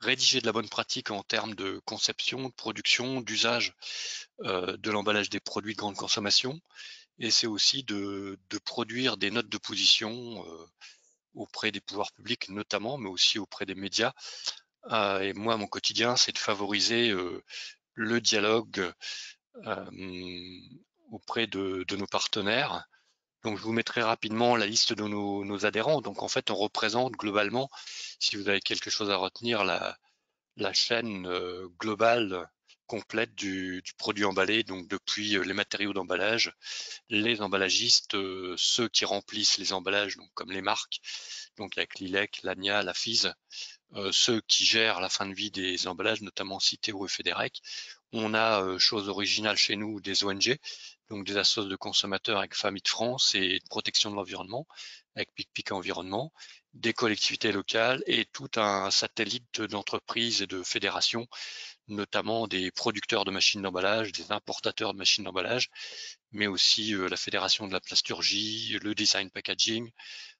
rédiger de la bonne pratique en termes de conception, de production, d'usage de l'emballage des produits de grande consommation. Et c'est aussi de produire des notes de position auprès des pouvoirs publics notamment, mais aussi auprès des médias. Et moi, mon quotidien, c'est de favoriser le dialogue auprès de nos partenaires. Donc, je vous mettrai rapidement la liste de nos adhérents. Donc, en fait, on représente globalement, si vous avez quelque chose à retenir, la chaîne globale complète du produit emballé, donc depuis les matériaux d'emballage, les emballagistes, ceux qui remplissent les emballages, donc comme les marques, donc avec Lilek, Lania, la FISE, ceux qui gèrent la fin de vie des emballages, notamment Citeo et Federec. On a, chose originale chez nous, des ONG, donc des associations de consommateurs avec Famille de France et de protection de l'environnement, avec PicPic Environnement, des collectivités locales et tout un satellite d'entreprises et de fédérations, notamment des producteurs de machines d'emballage, des importateurs de machines d'emballage, mais aussi la Fédération de la plasturgie, le design packaging,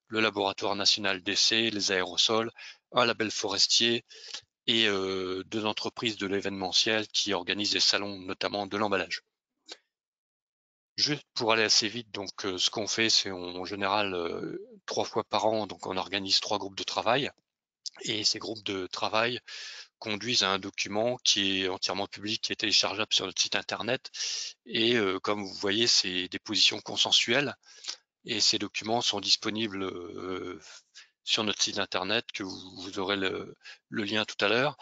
le laboratoire national d'essai, les aérosols, un label forestier et deux entreprises de l'événementiel qui organisent des salons, notamment de l'emballage. Juste pour aller assez vite, donc ce qu'on fait, c'est en général 3 fois par an, donc on organise 3 groupes de travail. Et ces groupes de travail conduisent à un document qui est entièrement public, qui est téléchargeable sur notre site internet. Et comme vous voyez, c'est des positions consensuelles. Et ces documents sont disponibles sur notre site internet, que vous aurez le lien tout à l'heure.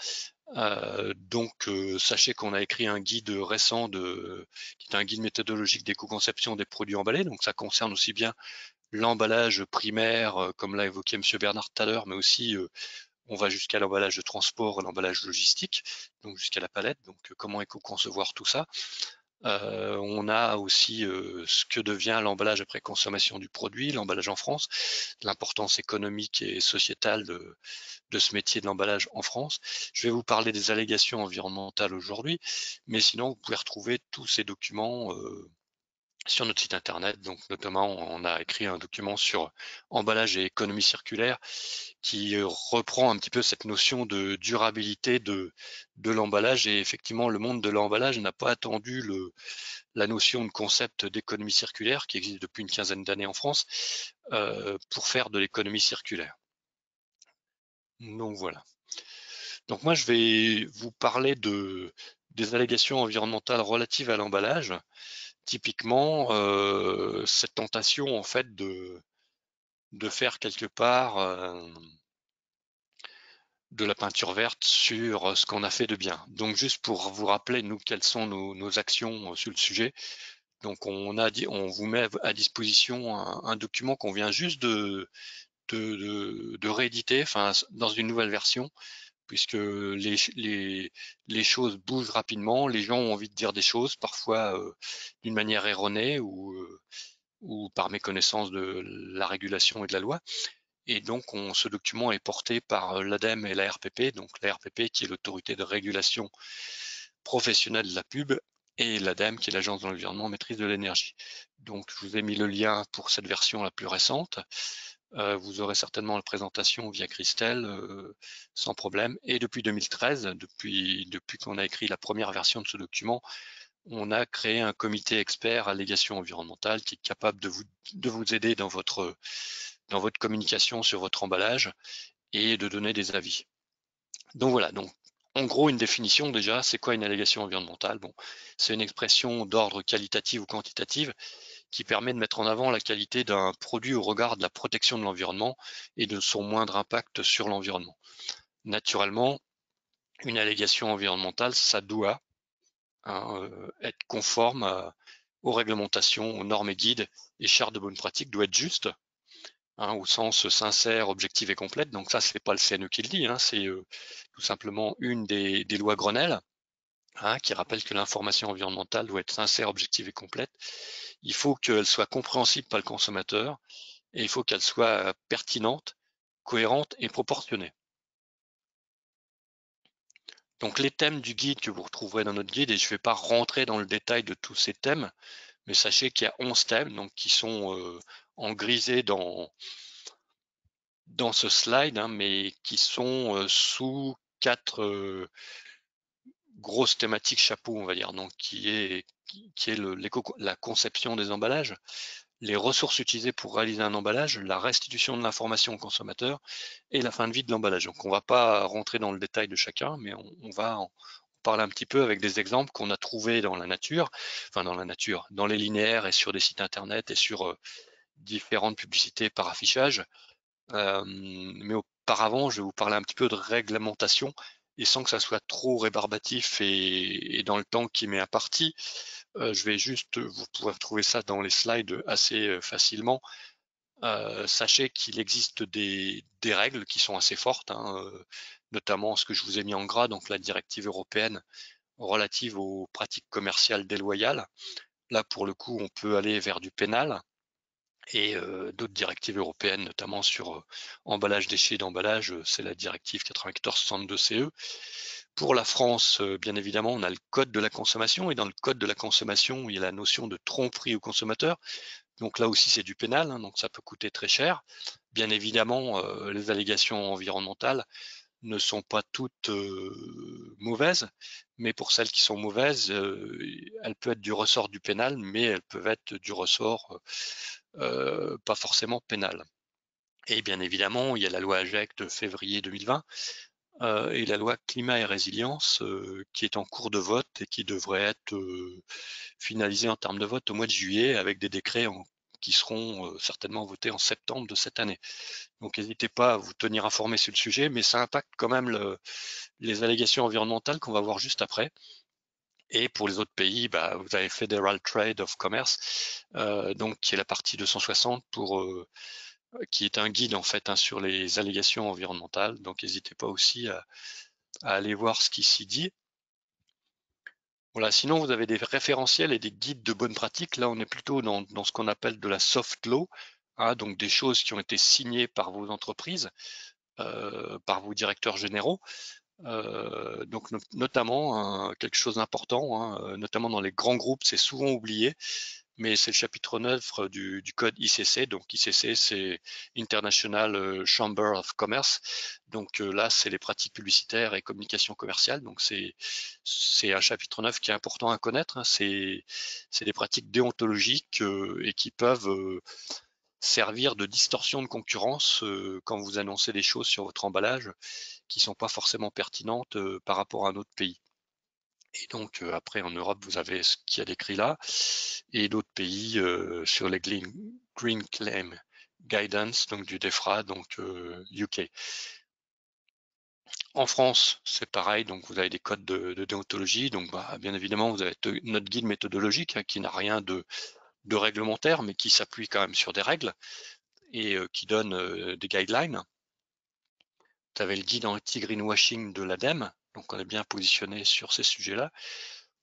Donc, sachez qu'on a écrit un guide récent qui est un guide méthodologique d'éco-conception des produits emballés. Donc, ça concerne aussi bien l'emballage primaire, comme l'a évoqué M. Bernard tout à l'heure, mais aussi on va jusqu'à l'emballage de transport, l'emballage logistique, donc jusqu'à la palette. Donc, comment éco-concevoir tout ça. On a aussi ce que devient l'emballage après consommation du produit, l'emballage en France, l'importance économique et sociétale de ce métier de l'emballage en France. Je vais vous parler des allégations environnementales aujourd'hui, mais sinon vous pouvez retrouver tous ces documents sur notre site internet. Donc notamment, on a écrit un document sur emballage et économie circulaire qui reprend un petit peu cette notion de durabilité de l'emballage. Et effectivement, le monde de l'emballage n'a pas attendu la notion de concept d'économie circulaire qui existe depuis une quinzaine d'années en France pour faire de l'économie circulaire. Donc voilà. Donc moi, je vais vous parler des allégations environnementales relatives à l'emballage. Typiquement, cette tentation en fait de faire quelque part de la peinture verte sur ce qu'on a fait de bien. Donc juste pour vous rappeler, nous, quelles sont nos actions sur le sujet. Donc on vous met à disposition un document qu'on vient juste de rééditer, enfin dans une nouvelle version, puisque les choses bougent rapidement, les gens ont envie de dire des choses, parfois d'une manière erronée ou par méconnaissance de la régulation et de la loi. Et donc, ce document est porté par l'ADEME et la RPP, donc la RPP qui est l'autorité de régulation professionnelle de la pub, et l'ADEME qui est l'Agence de l'environnement maîtrise de l'énergie. Donc, je vous ai mis le lien pour cette version la plus récente. Vous aurez certainement la présentation via Christelle, sans problème. Et depuis 2013, depuis qu'on a écrit la première version de ce document, on a créé un comité expert allégation environnementale qui est capable de vous aider dans votre communication sur votre emballage et de donner des avis. Donc voilà, donc en gros une définition déjà, c'est quoi une allégation environnementale? Bon, c'est une expression d'ordre qualitative ou quantitative qui permet de mettre en avant la qualité d'un produit au regard de la protection de l'environnement et de son moindre impact sur l'environnement. Naturellement, une allégation environnementale, ça doit être conforme aux réglementations, aux normes et guides et chartes de bonne pratique, doit être juste, au sens sincère, objective et complète. Donc ça, c'est pas le CNE qui le dit, c'est tout simplement une des lois Grenelle, qui rappelle que l'information environnementale doit être sincère, objective et complète. Il faut qu'elle soit compréhensible par le consommateur et il faut qu'elle soit pertinente, cohérente et proportionnée. Donc les thèmes du guide que vous retrouverez dans notre guide, et je ne vais pas rentrer dans le détail de tous ces thèmes, mais sachez qu'il y a 11 thèmes donc, qui sont en grisé dans dans ce slide, hein, mais qui sont sous 4 grosses thématiques chapeaux, on va dire. Donc, qui est la conception des emballages, les ressources utilisées pour réaliser un emballage, la restitution de l'information au consommateur et la fin de vie de l'emballage. Donc, on ne va pas rentrer dans le détail de chacun, mais on va en parler un petit peu avec des exemples qu'on a trouvés dans la nature, dans les linéaires et sur des sites internet et sur différentes publicités par affichage. Mais auparavant, je vais vous parler un petit peu de réglementation et sans que ça soit trop rébarbatif et dans le temps qui m'est imparti, je vais juste, vous pourrez retrouver ça dans les slides assez facilement. Sachez qu'il existe des règles qui sont assez fortes, hein, notamment ce que je vous ai mis en gras, donc la directive européenne relative aux pratiques commerciales déloyales. Là, pour le coup, on peut aller vers du pénal et d'autres directives européennes, notamment sur emballage, déchets d'emballage, c'est la directive 94/62 CE. Pour la France, bien évidemment, on a le code de la consommation et dans le code de la consommation, il y a la notion de tromperie au consommateur. Donc là aussi, c'est du pénal, hein, donc ça peut coûter très cher. Bien évidemment, les allégations environnementales ne sont pas toutes mauvaises, mais pour celles qui sont mauvaises, elles peuvent être du ressort du pénal, mais elles peuvent être du ressort pas forcément pénal. Et bien évidemment, il y a la loi AGEC de février 2020 et la loi climat et résilience qui est en cours de vote et qui devrait être finalisée en termes de vote au mois de juillet avec des décrets qui seront certainement votés en septembre de cette année. Donc n'hésitez pas à vous tenir informé sur le sujet, mais ça impacte quand même les allégations environnementales qu'on va voir juste après. Et pour les autres pays, vous avez Federal Trade of Commerce, donc qui est la partie 260 qui est un guide en fait, hein, sur les allégations environnementales. Donc n'hésitez pas aussi à aller voir ce qui s'y dit. Voilà, sinon vous avez des référentiels et des guides de bonnes pratiques. Là, on est plutôt dans ce qu'on appelle de la soft law, hein, donc des choses qui ont été signées par vos entreprises, par vos directeurs généraux. Donc notamment quelque chose d'important, hein, notamment dans les grands groupes, c'est souvent oublié, mais c'est le chapitre 9 du code ICC. Donc ICC, c'est International Chamber of Commerce. Donc là, c'est les pratiques publicitaires et communication commerciale. Donc c'est un chapitre 9 qui est important à connaître, hein. C'est des pratiques déontologiques et qui peuvent servir de distorsion de concurrence quand vous annoncez des choses sur votre emballage qui sont pas forcément pertinentes par rapport à un autre pays. Et donc après en Europe, vous avez ce qu'il y a décrit là, et d'autres pays sur les Green Claim Guidance, donc du DEFRA, donc UK. En France, c'est pareil, donc vous avez des codes de déontologie, donc bien évidemment vous avez notre guide méthodologique, hein, qui n'a rien de réglementaire, mais qui s'appuie quand même sur des règles et qui donne des guidelines. Vous avez le guide anti-greenwashing de l'ADEME, donc on est bien positionné sur ces sujets-là.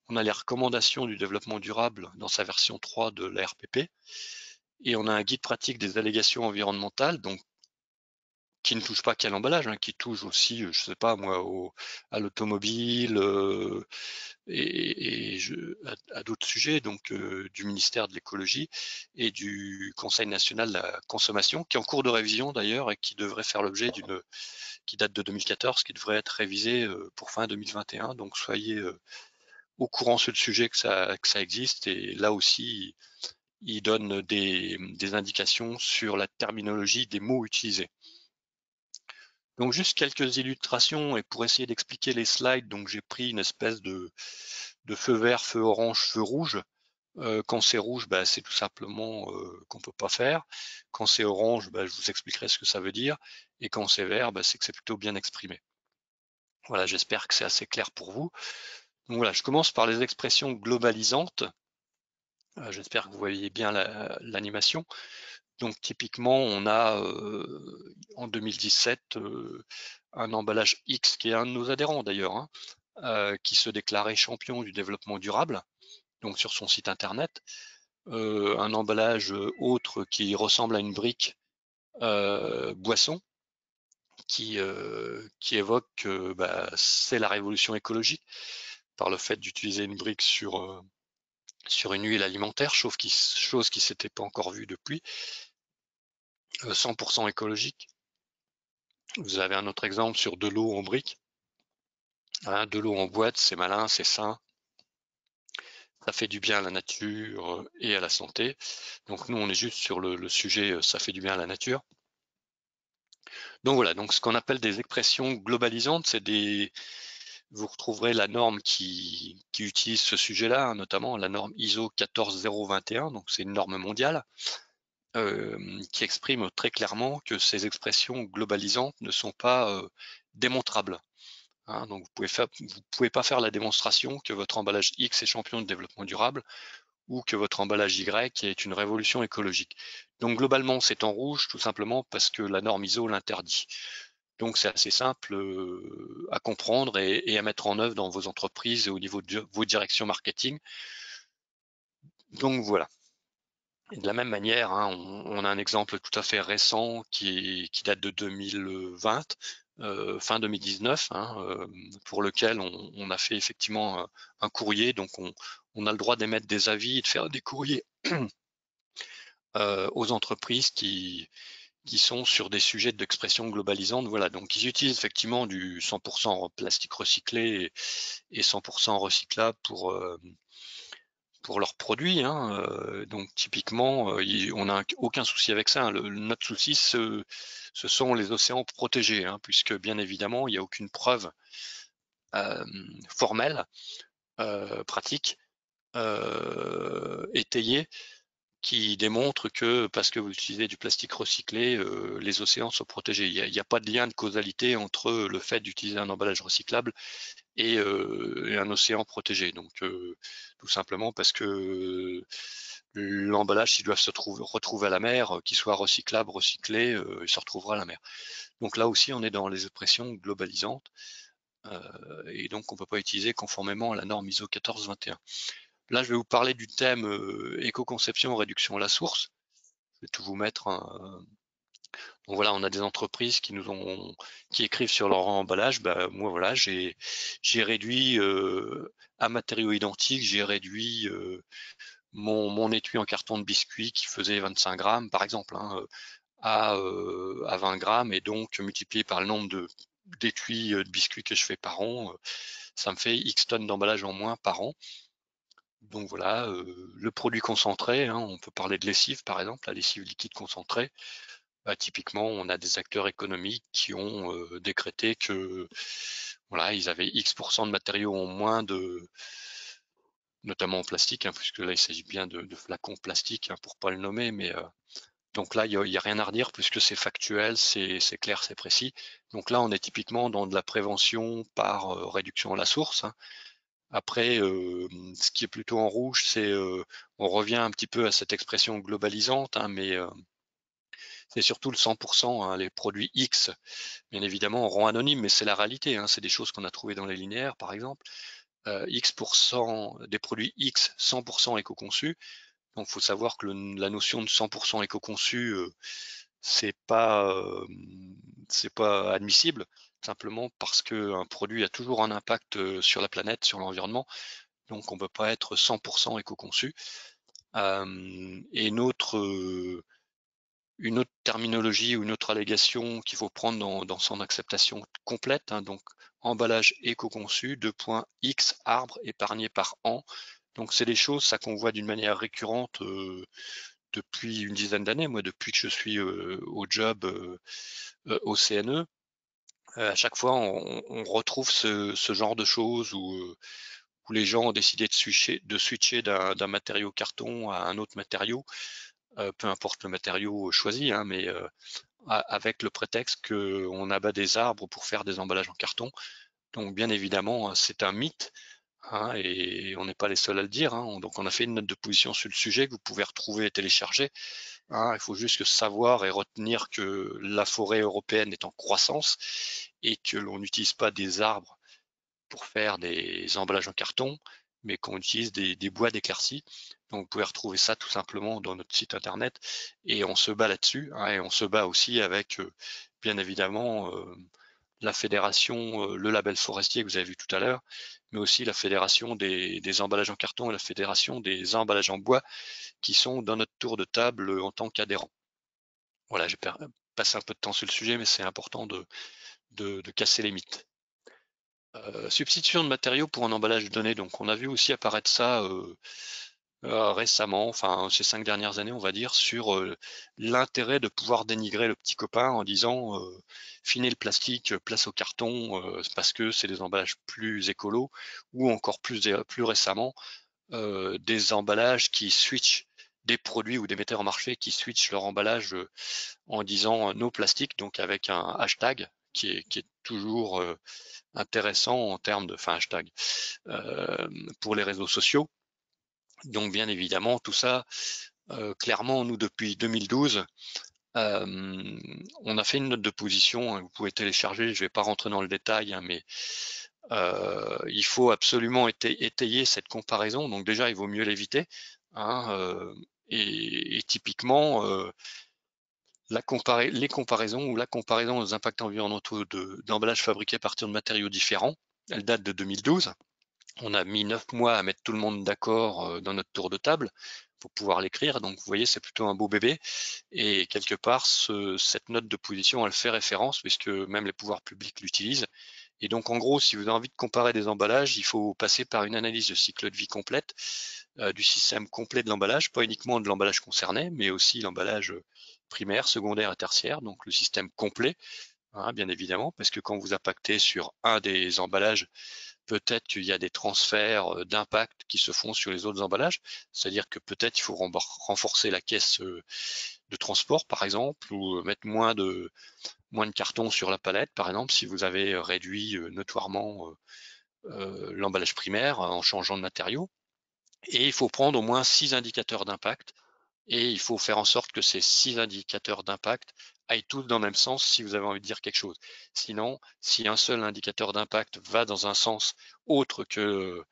On a les recommandations du développement durable dans sa version 3 de la RPP, et on a un guide pratique des allégations environnementales, donc qui ne touche pas qu'à l'emballage, hein, qui touche aussi, je sais pas moi, à l'automobile et à d'autres sujets, donc du ministère de l'écologie et du Conseil national de la consommation, qui est en cours de révision d'ailleurs et qui devrait faire l'objet qui date de 2014, qui devrait être révisé pour fin 2021. Donc soyez au courant sur le sujet que ça existe, et là aussi il donne des indications sur la terminologie des mots utilisés. Donc juste quelques illustrations, et pour essayer d'expliquer les slides, donc j'ai pris une espèce de feu vert, feu orange, feu rouge. Quand c'est rouge, c'est tout simplement qu'on peut pas faire. Quand c'est orange, je vous expliquerai ce que ça veut dire. Et quand c'est vert, c'est que c'est plutôt bien exprimé. Voilà, j'espère que c'est assez clair pour vous. Donc voilà, je commence par les expressions globalisantes. J'espère que vous voyez bien l'animation. Donc typiquement, on a en 2017 un emballage X, qui est un de nos adhérents d'ailleurs, hein, qui se déclarait champion du développement durable, donc sur son site internet. Un emballage autre qui ressemble à une brique boisson, qui évoque que c'est la révolution écologique par le fait d'utiliser une brique sur une huile alimentaire, chose qui s'était pas encore vue depuis, 100% écologique. Vous avez un autre exemple sur de l'eau en brique. Hein, de l'eau en boîte, c'est malin, c'est sain. Ça fait du bien à la nature et à la santé. Donc nous, on est juste sur le sujet, ça fait du bien à la nature. Donc voilà, donc ce qu'on appelle des expressions globalisantes, c'est des... Vous retrouverez la norme qui utilise ce sujet-là, hein, notamment la norme ISO 14021, donc c'est une norme mondiale, qui exprime très clairement que ces expressions globalisantes ne sont pas démontrables. Hein, donc vous pouvez pas faire la démonstration que votre emballage X est champion de développement durable ou que votre emballage Y est une révolution écologique. Donc globalement, c'est en rouge tout simplement parce que la norme ISO l'interdit. Donc c'est assez simple à comprendre et à mettre en œuvre dans vos entreprises et au niveau de vos directions marketing. Donc voilà. Et de la même manière, hein, on a un exemple tout à fait récent qui date de 2020, fin 2019, hein, pour lequel on a fait effectivement un courrier. Donc on a le droit d'émettre des avis et de faire des courriers aux entreprises qui sont sur des sujets d'expression globalisante. Voilà, donc ils utilisent effectivement du 100% plastique recyclé et 100% recyclable pour leurs produits. Hein. Donc typiquement, on n'a aucun souci avec ça. Hein. Notre souci, ce sont les océans protégés, hein, puisque bien évidemment, il n'y a aucune preuve formelle, pratique, étayée, qui démontre que parce que vous utilisez du plastique recyclé, les océans sont protégés. Il n'y a pas de lien de causalité entre le fait d'utiliser un emballage recyclable et un océan protégé. Donc tout simplement parce que l'emballage, s'il doit se retrouver à la mer, qu'il soit recyclable, recyclé, il se retrouvera à la mer. Donc là aussi, on est dans les expressions globalisantes et donc on ne peut pas utiliser conformément à la norme ISO 14021. Là, je vais vous parler du thème éco-conception, réduction à la source. Je vais tout vous mettre. Donc voilà, on a des entreprises qui écrivent sur leur emballage. Bah, moi, voilà, j'ai réduit à matériaux identiques, j'ai réduit mon étui en carton de biscuit qui faisait 25 grammes, par exemple, hein, à 20 grammes, et donc multiplié par le nombre d'étuis de biscuits que je fais par an, ça me fait X tonnes d'emballage en moins par an. Donc voilà, le produit concentré, hein, on peut parler de lessive par exemple, la lessive liquide concentrée. Bah, typiquement, on a des acteurs économiques qui ont décrété que voilà, ils avaient X% de matériaux en moins, notamment en plastique, hein, puisque là il s'agit bien de flacons plastiques, hein, pour pas le nommer, mais donc là il y a rien à redire puisque c'est factuel, c'est clair, c'est précis. Donc là on est typiquement dans de la prévention par réduction à la source. Hein. Après, ce qui est plutôt en rouge, c'est on revient un petit peu à cette expression globalisante, hein, mais c'est surtout le 100%, hein, les produits X, bien évidemment, auront anonyme, mais c'est la réalité, hein, c'est des choses qu'on a trouvées dans les linéaires, par exemple. X% des produits X, 100% éco-conçus. Donc, il faut savoir que la notion de 100% éco-conçu, c'est pas admissible, simplement parce qu'un produit a toujours un impact sur la planète, sur l'environnement. Donc, on ne peut pas être 100% éco-conçu. Et une autre terminologie ou une autre allégation qu'il faut prendre dans son acceptation complète, hein, donc emballage éco-conçu, X arbres épargnés par an. Donc c'est des choses, ça qu'on voit d'une manière récurrente depuis une dizaine d'années, moi depuis que je suis au job au CNE. À chaque fois, on retrouve ce genre de choses où les gens ont décidé de switcher d'un matériau carton à un autre matériau, peu importe le matériau choisi, hein, mais avec le prétexte qu'on abat des arbres pour faire des emballages en carton. Donc bien évidemment, c'est un mythe, hein, et on n'est pas les seuls à le dire. Hein. Donc on a fait une note de position sur le sujet que vous pouvez retrouver et télécharger. Hein. Il faut juste savoir et retenir que la forêt européenne est en croissance et que l'on n'utilise pas des arbres pour faire des emballages en carton, mais qu'on utilise des bois d'éclaircie. Donc vous pouvez retrouver ça tout simplement dans notre site internet et on se bat là-dessus, hein, et on se bat aussi avec bien évidemment la fédération, le label forestier que vous avez vu tout à l'heure, mais aussi la fédération des emballages en carton et la fédération des emballages en bois qui sont dans notre tour de table en tant qu'adhérents. Voilà, j'ai passer un peu de temps sur le sujet, mais c'est important de casser les mythes. Substitution de matériaux pour un emballage de données. Donc, on a vu aussi apparaître ça récemment, enfin ces 5 dernières années, on va dire, sur l'intérêt de pouvoir dénigrer le petit copain en disant finez le plastique, place au carton, parce que c'est des emballages plus écolos, ou encore plus récemment, des emballages qui switchent, des produits ou des metteurs en marché qui switchent leur emballage en disant no plastique, donc avec un hashtag qui est toujours intéressant en termes de, enfin hashtag, pour les réseaux sociaux. Donc bien évidemment, tout ça, clairement, nous depuis 2012, on a fait une note de position, vous pouvez télécharger, je ne vais pas rentrer dans le détail, hein, mais il faut absolument étayer cette comparaison. Donc déjà, il vaut mieux l'éviter, hein, et typiquement, les comparaisons ou la comparaison aux impacts environnementaux d'emballages fabriqués à partir de matériaux différents, elle date de 2012. On a mis 9 mois à mettre tout le monde d'accord dans notre tour de table pour pouvoir l'écrire. Donc, vous voyez, c'est plutôt un beau bébé. Et quelque part, cette note de position, elle fait référence puisque même les pouvoirs publics l'utilisent. Et donc, en gros, si vous avez envie de comparer des emballages, il faut passer par une analyse de cycle de vie complète du système complet de l'emballage, pas uniquement de l'emballage concerné, mais aussi l'emballage primaire, secondaire et tertiaire, donc le système complet, hein, bien évidemment, parce que quand vous impactez sur un des emballages, peut-être qu'il y a des transferts d'impact qui se font sur les autres emballages, c'est-à-dire que peut-être il faut renforcer la caisse de transport, par exemple, ou mettre moins de cartons sur la palette, par exemple, si vous avez réduit notoirement l'emballage primaire en changeant de matériaux. Et il faut prendre au moins 6 indicateurs d'impact et il faut faire en sorte que ces 6 indicateurs d'impact aillent tous dans le même sens si vous avez envie de dire quelque chose. Sinon, si un seul indicateur d'impact va dans un sens autre que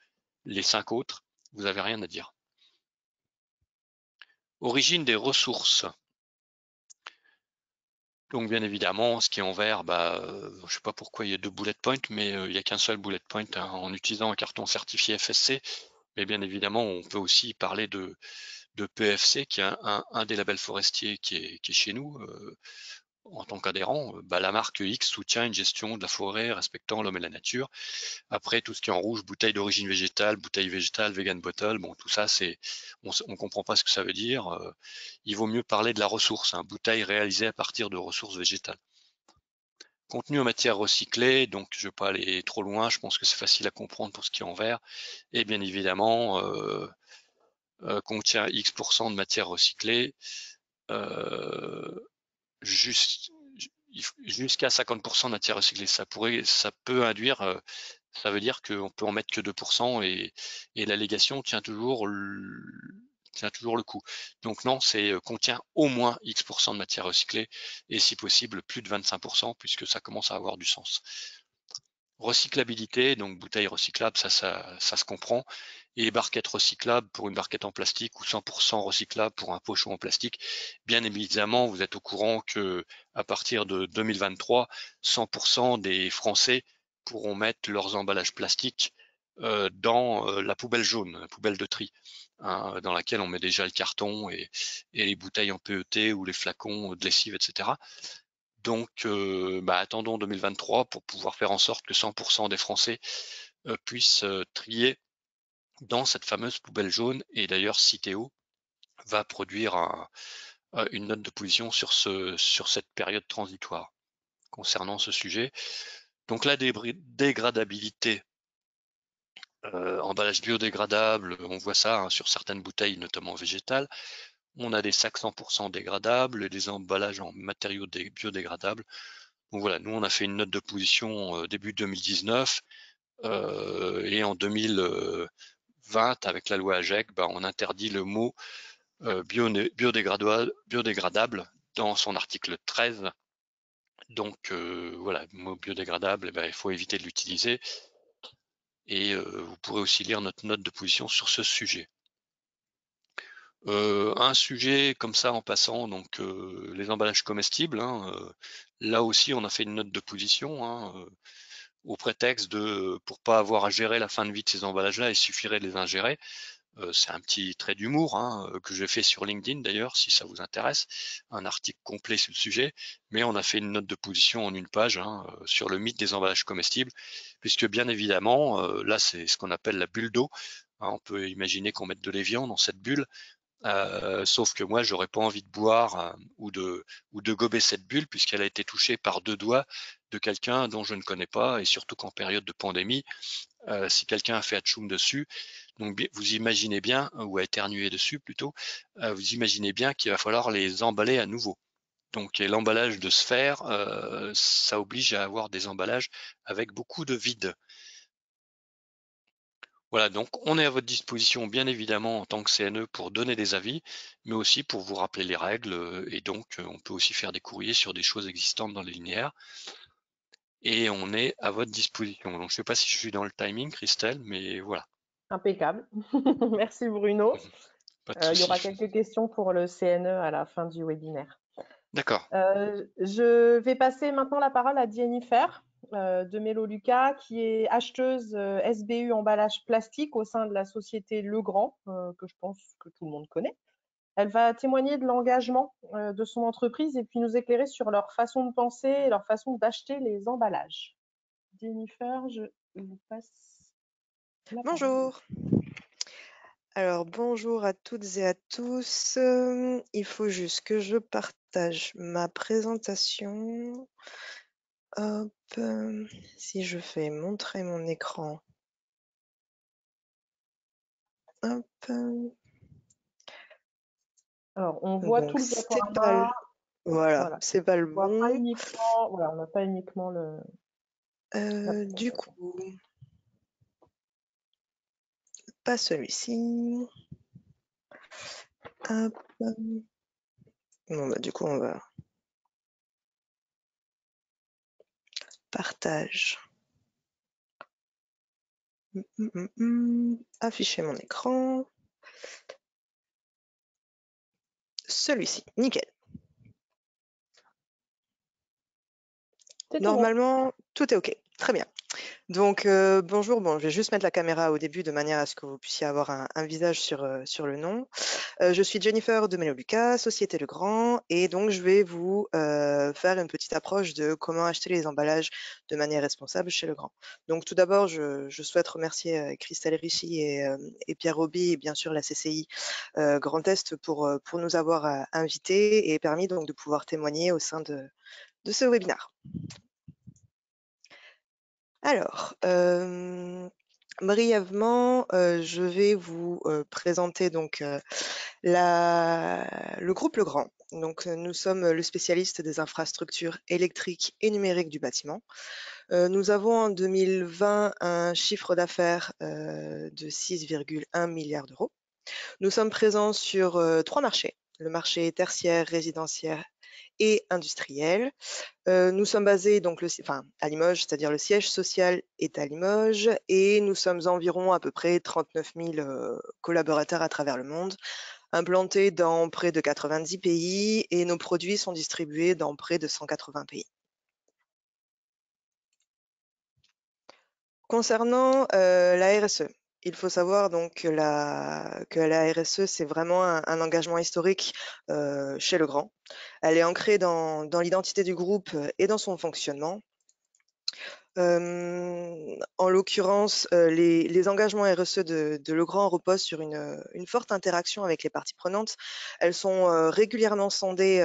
les 5 autres, vous n'avez rien à dire. Origine des ressources. Donc bien évidemment, ce qui est en vert, je ne sais pas pourquoi il y a 2 bullet points, mais il n'y a qu'un seul bullet point, hein, en utilisant un carton certifié FSC. Mais bien évidemment, on peut aussi parler de PEFC, qui est un des labels forestiers qui est chez nous en tant qu'adhérent. La marque X soutient une gestion de la forêt respectant l'homme et la nature. Après, tout ce qui est en rouge, bouteille d'origine végétale, bouteille végétale, vegan bottle, bon, tout ça, on comprend pas ce que ça veut dire. Il vaut mieux parler de la ressource, hein, bouteille réalisée à partir de ressources végétales. Contenu en matière recyclée, donc je ne vais pas aller trop loin, je pense que c'est facile à comprendre pour ce qui est en vert. Et bien évidemment, contient X% de matière recyclée, jusqu'à 50% de matière recyclée. Ça peut induire, ça veut dire qu'on peut en mettre que 2% et l'allégation tient toujours le coup. Donc non, c'est contient au moins X% de matière recyclée et si possible plus de 25% puisque ça commence à avoir du sens. Recyclabilité, donc bouteille recyclable, ça se comprend. Et barquette recyclable pour une barquette en plastique ou 100% recyclable pour un pochon en plastique. Bien évidemment, vous êtes au courant que à partir de 2023, 100% des Français pourront mettre leurs emballages plastiques dans la poubelle jaune, la poubelle de tri, hein, dans laquelle on met déjà le carton et les bouteilles en PET ou les flacons de lessive, etc. Donc, attendons 2023 pour pouvoir faire en sorte que 100% des Français puissent trier dans cette fameuse poubelle jaune. Et d'ailleurs, Citeo va produire une note de position sur cette période transitoire concernant ce sujet. Donc la dégradabilité, emballage biodégradable, on voit ça hein, sur certaines bouteilles, notamment végétales. On a des sacs 100% dégradables et des emballages en matériaux biodégradables. Donc voilà, nous on a fait une note de position début 2019 et en 2020 avec la loi AGEC, on interdit le mot biodégradable dans son article 13. Donc voilà, le mot biodégradable, il faut éviter de l'utiliser. Et vous pourrez aussi lire notre note de position sur ce sujet. Un sujet comme ça en passant, donc les emballages comestibles, hein, là aussi on a fait une note de position hein, au prétexte pour pas avoir à gérer la fin de vie de ces emballages-là, il suffirait de les ingérer. C'est un petit trait d'humour hein, que j'ai fait sur LinkedIn d'ailleurs, si ça vous intéresse, un article complet sur le sujet, mais on a fait une note de position en une page hein, sur le mythe des emballages comestibles, puisque bien évidemment, là c'est ce qu'on appelle la bulle d'eau. Hein, on peut imaginer qu'on mette de l'évian dans cette bulle, sauf que moi j'aurais pas envie de boire ou de gober cette bulle puisqu'elle a été touchée par 2 doigts de quelqu'un dont je ne connais pas, et surtout qu'en période de pandémie, si quelqu'un a fait atchoum dessus, donc vous imaginez bien, ou a éternué dessus plutôt, vous imaginez bien qu'il va falloir les emballer à nouveau. Donc l'emballage de sphère, ça oblige à avoir des emballages avec beaucoup de vide. Voilà, donc on est à votre disposition bien évidemment en tant que CNE pour donner des avis, mais aussi pour vous rappeler les règles, et donc on peut aussi faire des courriers sur des choses existantes dans les linéaires. Et on est à votre disposition. Donc je ne sais pas si je suis dans le timing, Christelle, mais voilà. Impeccable. Merci Bruno. Pas de Il y aura souci. quelques questions pour le CNE à la fin du webinaire. D'accord. Je vais passer maintenant la parole à Jennifer de Mélo Lucas, qui est acheteuse SBU emballage plastique au sein de la société Legrand, que je pense que tout le monde connaît. Elle va témoigner de l'engagement de son entreprise et puis nous éclairer sur leur façon de penser et leur façon d'acheter les emballages. Jennifer, je vous passe la parole. Bonjour. Alors, bonjour à toutes et à tous. Il faut juste que je partage ma présentation. Hop, si je fais montrer mon écran. Hop. Alors, on voit Donc, tout le c'est diaporama. pas Voilà. c'est pas le On voit pas bon. uniquement, voilà, on n'a pas uniquement le. Du coup, pas celui-ci. Hop. Bon, bah, du coup, on va partage. Afficher mon écran. Celui-ci, nickel. Normalement, tout est OK. Très bien. Donc, bonjour. Bon, je vais juste mettre la caméra au début de manière à ce que vous puissiez avoir un visage sur le nom. Je suis Jennifer de Mélo Lucas, Société Legrand, et donc je vais vous faire une petite approche de comment acheter les emballages de manière responsable chez Legrand. Donc, tout d'abord, je souhaite remercier Christelle Richy et Pierre Roby et bien sûr la CCI Grand Est pour nous avoir invités et permis donc de pouvoir témoigner au sein de ce webinaire. Alors, brièvement, je vais vous présenter donc le groupe Legrand. Donc, nous sommes le spécialiste des infrastructures électriques et numériques du bâtiment. Nous avons en 2020 un chiffre d'affaires de 6,1 milliards d'euros. Nous sommes présents sur 3 marchés, le marché tertiaire, résidentiel et industriel. Nous sommes basés donc à Limoges, c'est-à-dire le siège social est à Limoges, et nous sommes environ à peu près 39 000 collaborateurs à travers le monde, implantés dans près de 90 pays, et nos produits sont distribués dans près de 180 pays. Concernant la RSE, il faut savoir donc que la RSE, c'est vraiment un engagement historique chez Legrand. Elle est ancrée dans l'identité du groupe et dans son fonctionnement. En l'occurrence, les engagements RSE de Legrand reposent sur une forte interaction avec les parties prenantes. Elles sont régulièrement sondées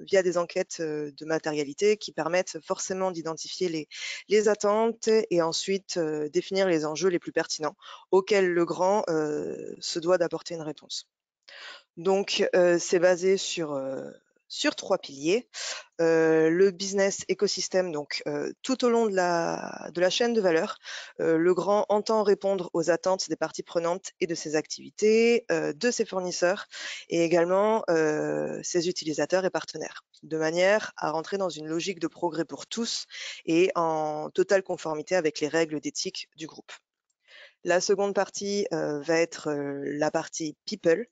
via des enquêtes de matérialité qui permettent forcément d'identifier les attentes et ensuite définir les enjeux les plus pertinents auxquels Legrand se doit d'apporter une réponse. Donc, c'est basé sur 3 piliers. Le business écosystème, donc tout au long de la chaîne de valeur, Legrand entend répondre aux attentes des parties prenantes et de ses activités, de ses fournisseurs et également ses utilisateurs et partenaires, de manière à rentrer dans une logique de progrès pour tous et en totale conformité avec les règles d'éthique du groupe. La seconde partie va être la partie people.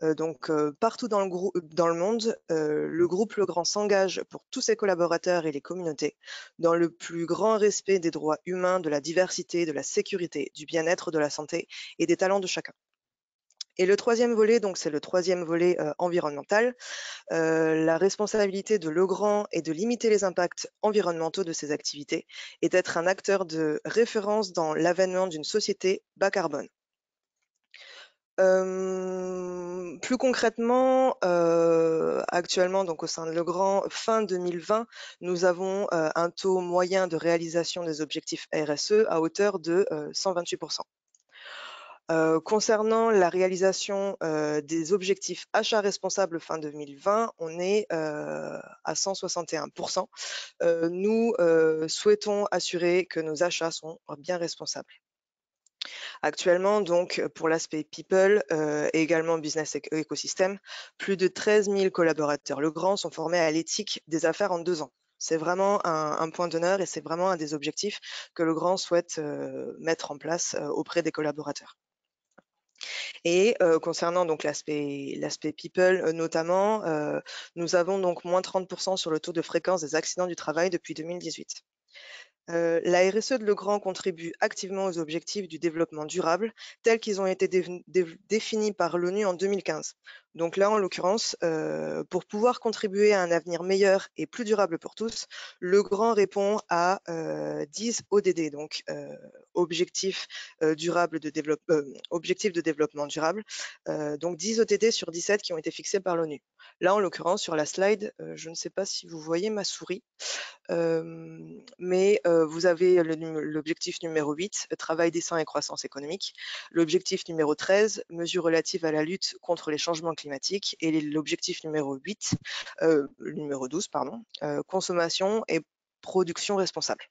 Donc, partout dans le monde, le groupe Legrand s'engage pour tous ses collaborateurs et les communautés dans le plus grand respect des droits humains, de la diversité, de la sécurité, du bien-être, de la santé et des talents de chacun. Et le troisième volet, donc c'est le troisième volet environnemental. La responsabilité de Legrand est de limiter les impacts environnementaux de ses activités et d'être un acteur de référence dans l'avènement d'une société bas carbone. Plus concrètement, actuellement, donc au sein de Legrand, fin 2020, nous avons un taux moyen de réalisation des objectifs RSE à hauteur de 128%. Concernant la réalisation des objectifs achats responsables fin 2020, on est à 161%. Nous souhaitons assurer que nos achats sont bien responsables. Actuellement, donc, pour l'aspect people et également business écosystème, plus de 13 000 collaborateurs Legrand sont formés à l'éthique des affaires en 2 ans. C'est vraiment un point d'honneur et c'est vraiment un des objectifs que Legrand souhaite mettre en place auprès des collaborateurs. Et concernant donc l'aspect people notamment, nous avons donc moins 30% sur le taux de fréquence des accidents du travail depuis 2018. La RSE de Legrand contribue activement aux objectifs du développement durable tels qu'ils ont été définis par l'ONU en 2015. Donc là, en l'occurrence, pour pouvoir contribuer à un avenir meilleur et plus durable pour tous, Legrand répond à 10 ODD, donc objectifs objectifs de développement durable, donc 10 ODD sur 17 qui ont été fixés par l'ONU. Là, en l'occurrence, sur la slide, je ne sais pas si vous voyez ma souris. Mais vous avez l'objectif numéro 8, travail décent et croissance économique, l'objectif numéro 13, mesures relatives à la lutte contre les changements climatiques, et l'objectif numéro 12, pardon, consommation et production responsable.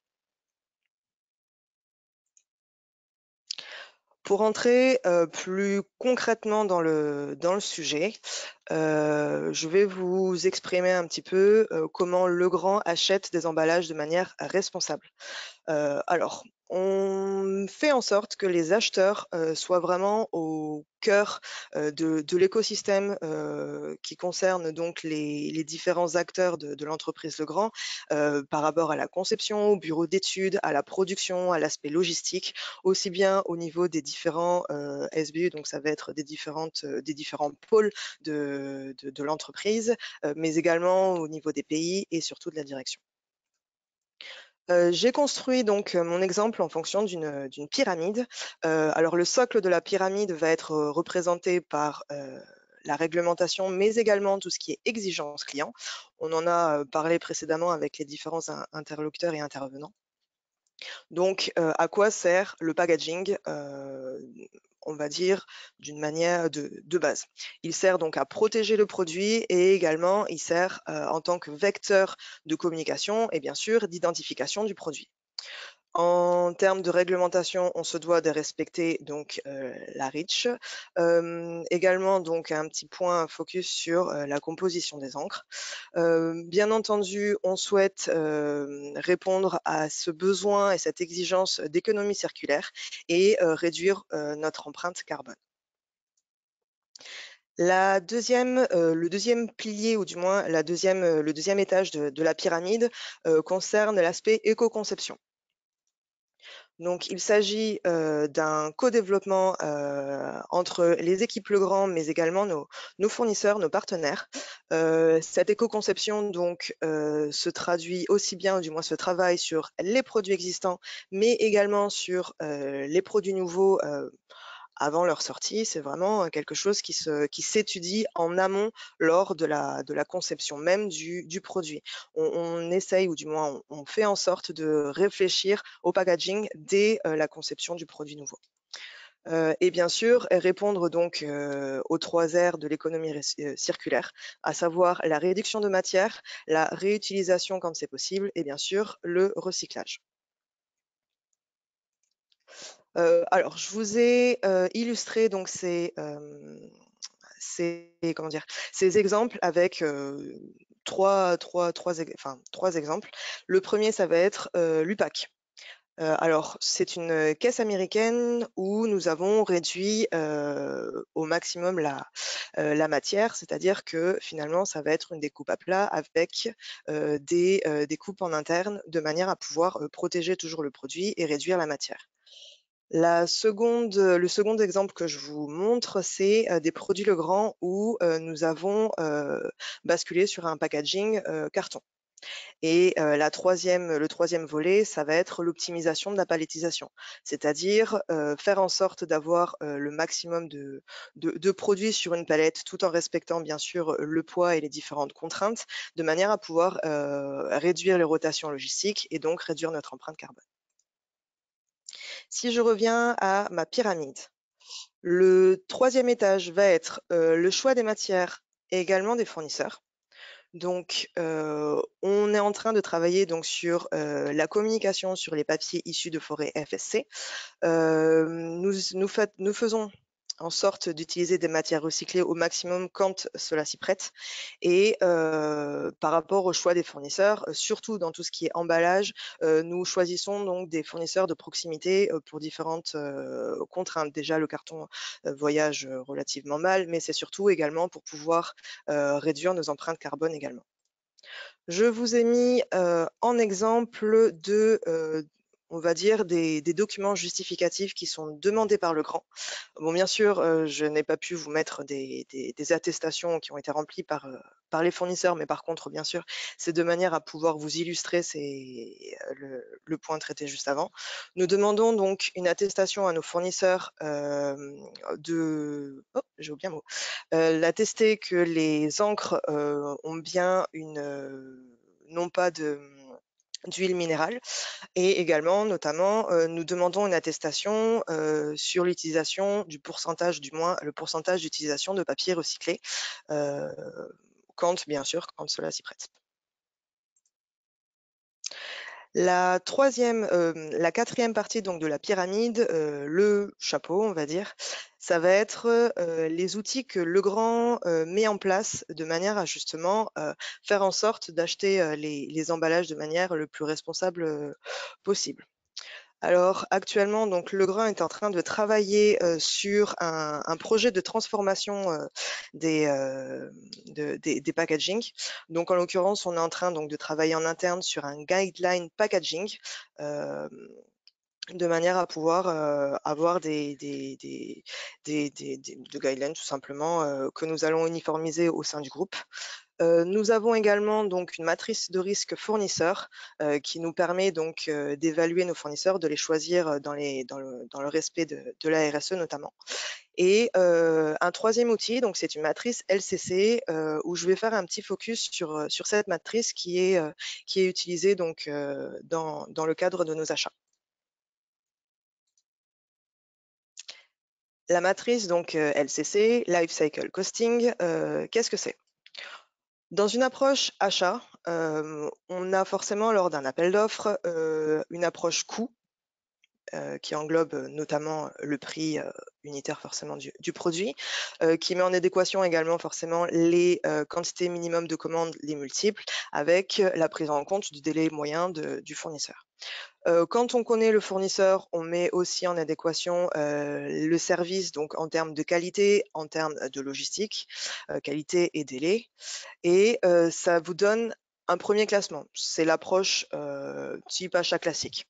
Pour entrer plus concrètement dans le sujet, je vais vous exprimer un petit peu comment Legrand achète des emballages de manière responsable. Alors, on fait en sorte que les acheteurs soient vraiment au cœur de l'écosystème qui concerne donc les différents acteurs de l'entreprise Legrand par rapport à la conception, au bureau d'études, à la production, à l'aspect logistique, aussi bien au niveau des différents SBU, donc ça va être des différents pôles de l'entreprise, mais également au niveau des pays et surtout de la direction. J'ai construit donc mon exemple en fonction d'une pyramide. Alors le socle de la pyramide va être représenté par la réglementation, mais également tout ce qui est exigence client. On en a parlé précédemment avec les différents interlocuteurs et intervenants. Donc, à quoi sert le packaging on va dire d'une manière de base. Il sert donc à protéger le produit et également il sert en tant que vecteur de communication et bien sûr d'identification du produit. En termes de réglementation, on se doit de respecter donc la REACH. Également donc un petit point focus sur la composition des encres. Bien entendu, on souhaite répondre à ce besoin et cette exigence d'économie circulaire et réduire notre empreinte carbone. Le deuxième pilier, ou du moins le deuxième étage de la pyramide, concerne l'aspect éco-conception. Donc, il s'agit d'un co-développement entre les équipes Legrand, mais également nos fournisseurs, nos partenaires. Cette éco-conception donc se traduit aussi bien, ou du moins se travaille sur les produits existants, mais également sur les produits nouveaux avant leur sortie. C'est vraiment quelque chose qui s'étudie en amont lors de la conception même du produit. On essaye, ou du moins on fait en sorte de réfléchir au packaging dès la conception du produit nouveau. Et bien sûr, répondre donc aux 3 R de l'économie circulaire, à savoir la réduction de matière, la réutilisation quand c'est possible, et bien sûr le recyclage. Alors, je vous ai illustré donc ces exemples avec trois exemples. Le premier, ça va être l'UPAC. Alors, c'est une caisse américaine où nous avons réduit au maximum la matière, c'est-à-dire que finalement, ça va être une découpe à plat avec des coupes en interne de manière à pouvoir protéger toujours le produit et réduire la matière. Le second exemple que je vous montre, c'est des produits Legrand où nous avons basculé sur un packaging carton. Et le troisième volet, ça va être l'optimisation de la palettisation, c'est-à-dire faire en sorte d'avoir le maximum de produits sur une palette tout en respectant bien sûr le poids et les différentes contraintes, de manière à pouvoir réduire les rotations logistiques et donc réduire notre empreinte carbone. Si je reviens à ma pyramide, le troisième étage va être le choix des matières et également des fournisseurs. Donc, on est en train de travailler donc sur la communication sur les papiers issus de forêts FSC. Nous faisons en sorte d'utiliser des matières recyclées au maximum quand cela s'y prête. Et par rapport au choix des fournisseurs, surtout dans tout ce qui est emballage, nous choisissons donc des fournisseurs de proximité pour différentes contraintes. Déjà, le carton voyage relativement mal, mais c'est surtout également pour pouvoir réduire nos empreintes carbone également. Je vous ai mis en exemple on va dire, des documents justificatifs qui sont demandés par Legrand. Bon, bien sûr, je n'ai pas pu vous mettre des attestations qui ont été remplies par les fournisseurs, mais par contre, bien sûr, c'est de manière à pouvoir vous illustrer le point traité juste avant. Nous demandons donc une attestation à nos fournisseurs j'ai oublié un mot. L'attester que les encres ont bien non pas d'huile minérale, et également, notamment, nous demandons une attestation sur l'utilisation du pourcentage, du moins le pourcentage d'utilisation de papier recyclé, bien sûr, quand cela s'y prête. La quatrième partie donc de la pyramide, le chapeau, on va dire, ça va être les outils que Legrand met en place de manière à justement faire en sorte d'acheter les emballages de manière le plus responsable possible. Alors actuellement, donc Legrand est en train de travailler sur un projet de transformation des packaging. Donc en l'occurrence, on est en train donc de travailler en interne sur un guideline packaging de manière à pouvoir avoir des guidelines tout simplement que nous allons uniformiser au sein du groupe. Nous avons également donc une matrice de risque fournisseur qui nous permet donc d'évaluer nos fournisseurs, de les choisir dans le respect de la RSE notamment. Et un troisième outil, donc c'est une matrice LCC où je vais faire un petit focus sur cette matrice qui est utilisée donc dans le cadre de nos achats. La matrice donc LCC, Life Cycle Costing, qu'est-ce que c'est? Dans une approche achat, on a forcément lors d'un appel d'offres une approche coût qui englobe notamment le prix unitaire forcément du produit, qui met en adéquation également forcément les quantités minimum de commandes, les multiples, avec la prise en compte du délai moyen du fournisseur. Quand on connaît le fournisseur, on met aussi en adéquation le service, donc en termes de qualité, en termes de logistique, qualité et délai. Et ça vous donne un premier classement. C'est l'approche type achat classique.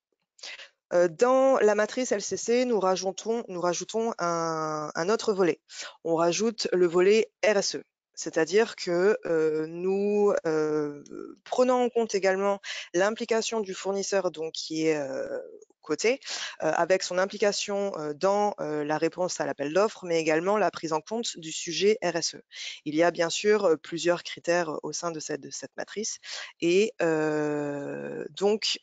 Dans la matrice LCC, nous rajoutons un autre volet. On rajoute le volet RSE. C'est-à-dire que nous prenons en compte également l'implication du fournisseur donc qui est coté, avec son implication dans la réponse à l'appel d'offres, mais également la prise en compte du sujet RSE. Il y a bien sûr plusieurs critères au sein de cette matrice, et donc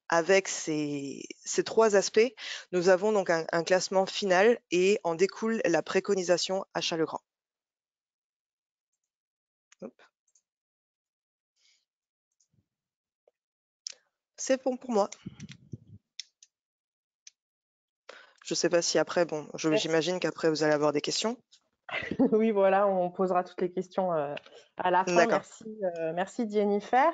avec ces trois aspects, nous avons donc un classement final et en découle la préconisation achat Legrand. C'est bon pour moi. Je ne sais pas si après, bon, j'imagine qu'après vous allez avoir des questions. Oui, voilà, on posera toutes les questions à la fin. Merci Jennifer.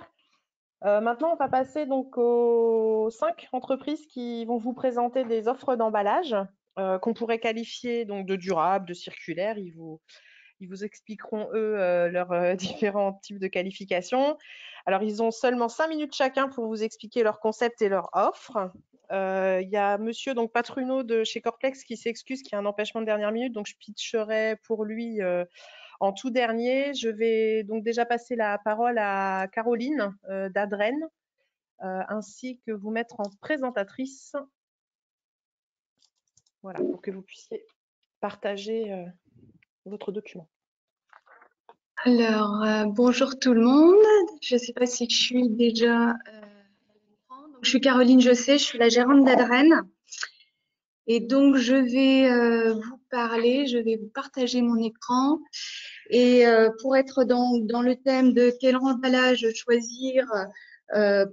Maintenant, on va passer donc aux 5 entreprises qui vont vous présenter des offres d'emballage qu'on pourrait qualifier donc de durables, de circulaires. Ils vous expliqueront, eux, leurs différents types de qualifications. Alors, ils ont seulement 5 minutes chacun pour vous expliquer leur concept et leur offre. Il y a monsieur donc Patruno de chez Corplex qui s'excuse qu'il y a un empêchement de dernière minute, donc je pitcherai pour lui en tout dernier. Je vais donc déjà passer la parole à Caroline d'Adren, ainsi que vous mettre en présentatrice. Voilà, pour que vous puissiez partager votre document. Alors, bonjour tout le monde. Je ne sais pas si je suis déjà... donc, je suis Caroline Josset, je suis la gérante d'Adren. Et donc, je vais vous parler, je vais vous partager mon écran. Et pour être dans le thème de quel emballage choisir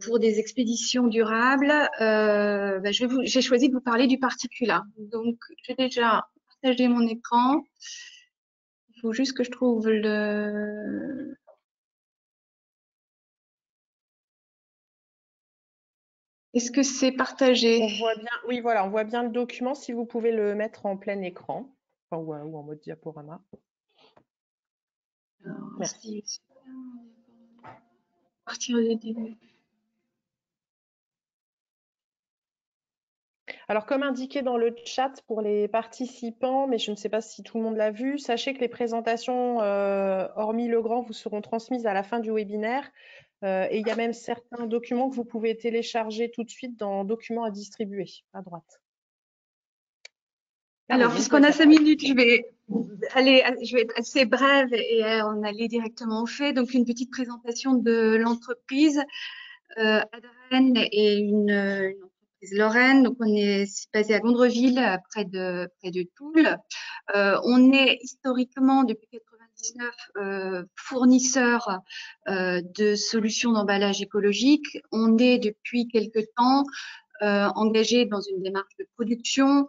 pour des expéditions durables, j'ai choisi de vous parler du particulat. Donc, j'ai déjà partagé mon écran. Il faut juste que je trouve le... Est-ce que c'est partagé? On voit bien, oui, voilà, on voit bien le document. Si vous pouvez le mettre en plein écran, enfin, ou en mode diaporama. Alors, Merci. Partir du début. Alors, comme indiqué dans le chat pour les participants, mais je ne sais pas si tout le monde l'a vu, sachez que les présentations, hormis le grand, vous seront transmises à la fin du webinaire. Et il y a même certains documents que vous pouvez télécharger tout de suite dans Documents à distribuer, à droite. Alors, puisqu'on a 5 minutes, je vais être assez brève et on aller directement au fait. Donc, une petite présentation de l'entreprise. Adren est une entreprise lorraine, donc on est basé à Gondreville, près de Toul. On est historiquement depuis 1999 fournisseur de solutions d'emballage écologique. On est depuis quelque temps engagé dans une démarche de production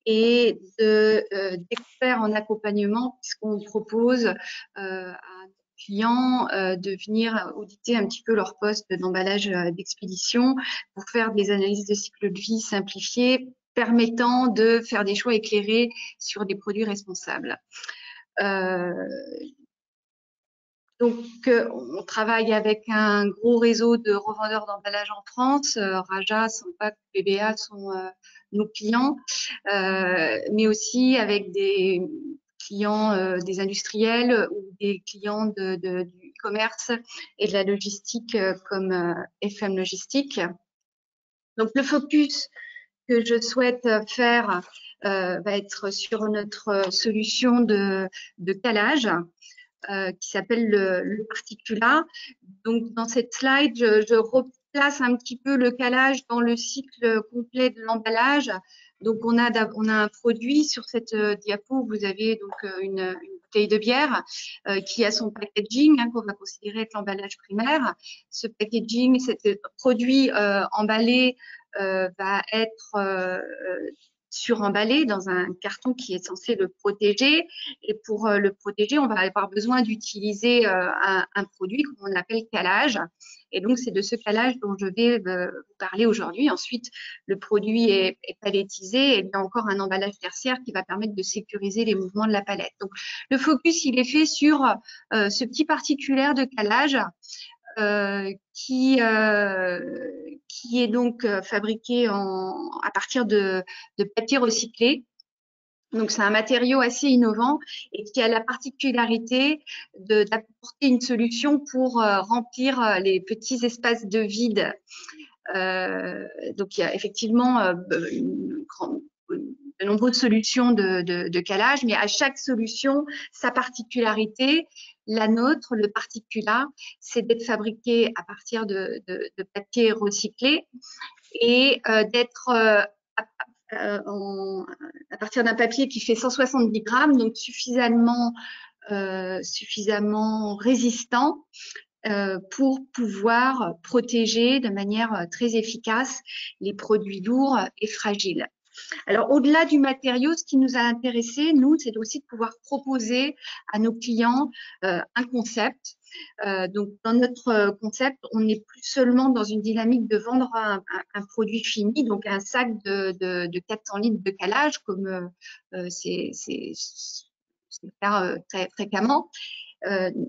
et d'experts en accompagnement, puisqu'on propose à nos clients de venir auditer un petit peu leur poste d'emballage d'expédition pour faire des analyses de cycle de vie simplifiées permettant de faire des choix éclairés sur des produits responsables. Donc, on travaille avec un gros réseau de revendeurs d'emballage en France. Raja, Sampac, PBA sont nos clients, mais aussi avec des clients, des industriels ou des clients du e-commerce et de la logistique comme FM Logistique. Donc, le focus que je souhaite faire va être sur notre solution de calage. Qui s'appelle le particulat. Donc, dans cette slide, je replace un petit peu le calage dans le cycle complet de l'emballage. Donc, on a un produit sur cette diapo. Vous avez donc une bouteille de bière qui a son packaging qu'on va considérer être l'emballage primaire. Ce packaging, cet produit emballé va être suremballé dans un carton qui est censé le protéger. Et pour le protéger, on va avoir besoin d'utiliser un produit qu'on appelle calage. Et donc, c'est de ce calage dont je vais vous parler aujourd'hui. Ensuite, le produit est palettisé et il y a encore un emballage tertiaire qui va permettre de sécuriser les mouvements de la palette. Donc, le focus, il est fait sur ce petit particulaire de calage qui est donc fabriqué à partir de papier recyclé. Donc, c'est un matériau assez innovant et qui a la particularité d'apporter une solution pour remplir les petits espaces de vide. Donc, il y a effectivement de nombreuses solutions de calage, mais à chaque solution, sa particularité. La nôtre, le particulat, c'est d'être fabriqué à partir de papier recyclé et d'être à partir d'un papier qui fait 170 grammes, donc suffisamment résistant pour pouvoir protéger de manière très efficace les produits lourds et fragiles. Alors, au-delà du matériau, ce qui nous a intéressé, nous, c'est aussi de pouvoir proposer à nos clients un concept. Donc, dans notre concept, on n'est plus seulement dans une dynamique de vendre un produit fini, donc un sac de 400 litres de calage, comme c'est le cas très fréquemment.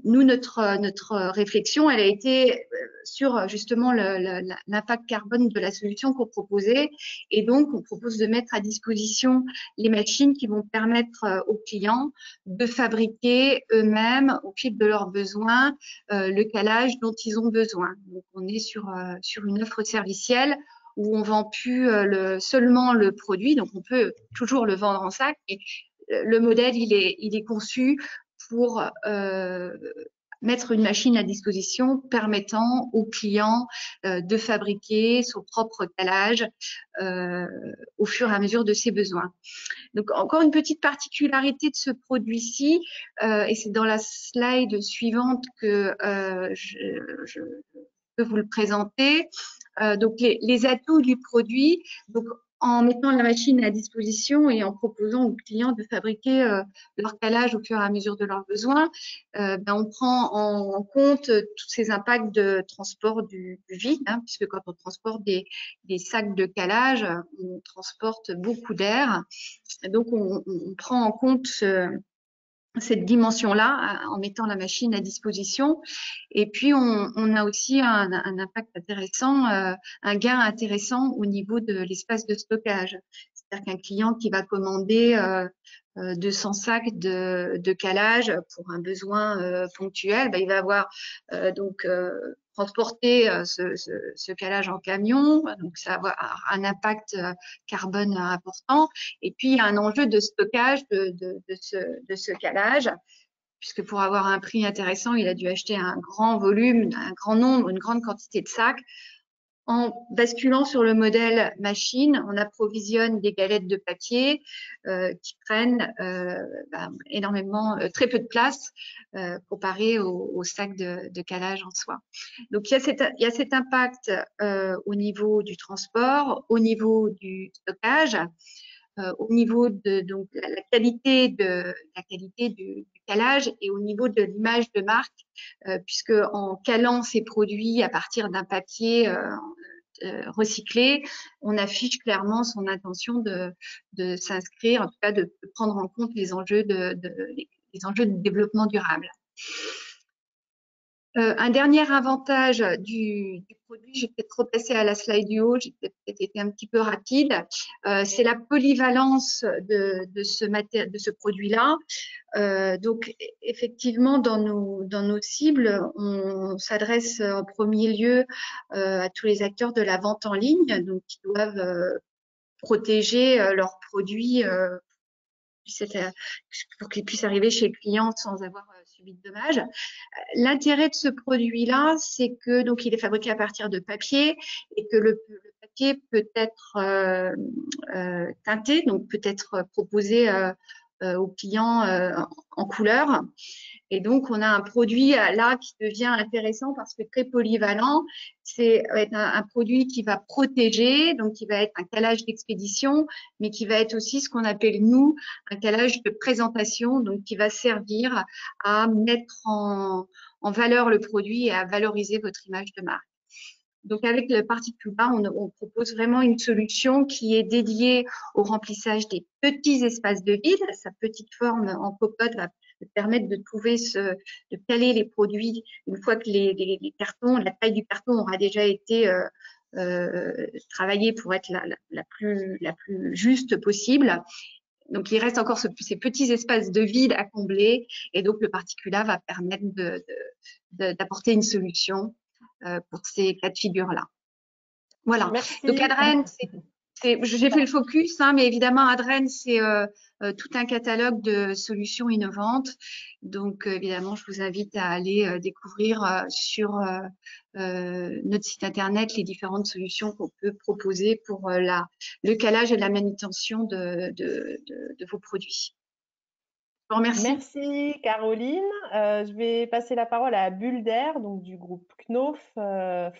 Nous, notre réflexion, elle a été sur justement l'impact carbone de la solution qu'on proposait. Et donc, on propose de mettre à disposition les machines qui vont permettre aux clients de fabriquer eux-mêmes, au fil de leurs besoins, le calage dont ils ont besoin. Donc, on est sur une offre servicielle où on vend plus seulement le produit, donc on peut toujours le vendre en sac. Et le modèle, il est conçu pour mettre une machine à disposition permettant au client de fabriquer son propre calage au fur et à mesure de ses besoins. Donc, encore une petite particularité de ce produit-ci, et c'est dans la slide suivante que je peux vous le présenter. Donc, les atouts du produit, donc en mettant la machine à disposition et en proposant aux clients de fabriquer leur calage au fur et à mesure de leurs besoins, on prend en compte tous ces impacts de transport du vide, hein, puisque quand on transporte des sacs de calage, on transporte beaucoup d'air. Donc, on prend en compte cette dimension-là en mettant la machine à disposition. Et puis, on a aussi un impact intéressant, un gain intéressant au niveau de l'espace de stockage. C'est-à-dire qu'un client qui va commander 200 sacs de calage pour un besoin ponctuel, il va avoir transporter ce calage en camion, donc ça va avoir un impact carbone important. Et puis, il y a un enjeu de stockage de ce calage, puisque pour avoir un prix intéressant, il a dû acheter un grand volume, un grand nombre, une grande quantité de sacs. En basculant sur le modèle machine, on approvisionne des galettes de papier qui prennent énormément, très peu de place comparé aux sacs de calage en soi. Donc, il y a cet impact au niveau du transport, au niveau du stockage, au niveau de donc la qualité du calage et au niveau de l'image de marque, puisque en calant ces produits à partir d'un papier recyclé, on affiche clairement son intention de s'inscrire, en tout cas de prendre en compte les enjeux de développement durable. Un dernier avantage du produit, je vais peut-être repasser à la slide du haut, j'ai peut-être été un petit peu rapide, c'est la polyvalence de ce produit-là. Donc, effectivement, dans nos cibles, on s'adresse en premier lieu à tous les acteurs de la vente en ligne, donc qui doivent protéger leurs produits pour qu'ils puissent arriver chez le client sans avoir subi de dommages. L'intérêt de ce produit-là, c'est que donc il est fabriqué à partir de papier et que le papier peut être teinté, donc peut être proposé aux clients en couleur. Et donc, on a un produit là qui devient intéressant parce que très polyvalent. C'est un produit qui va protéger, donc qui va être un calage d'expédition, mais qui va être aussi ce qu'on appelle, nous, un calage de présentation, donc qui va servir à mettre en valeur le produit et à valoriser votre image de marque. Donc, avec le Particular, on propose vraiment une solution qui est dédiée au remplissage des petits espaces de vide. Sa petite forme en popote va permettre de de caler les produits une fois que les cartons, la taille du carton aura déjà été travaillée pour être la plus juste possible. Donc, il reste encore ces petits espaces de vide à combler et donc le Particular va permettre d'apporter une solution pour ces cas de figure-là. Voilà. Merci. Donc, Adren, j'ai fait le focus, hein, mais évidemment, Adren, c'est tout un catalogue de solutions innovantes. Donc, évidemment, je vous invite à aller découvrir sur notre site Internet les différentes solutions qu'on peut proposer pour le calage et la manutention de vos produits. Je vous remercie. Merci Caroline. Je vais passer la parole à Bulle d'air, donc du groupe Knof.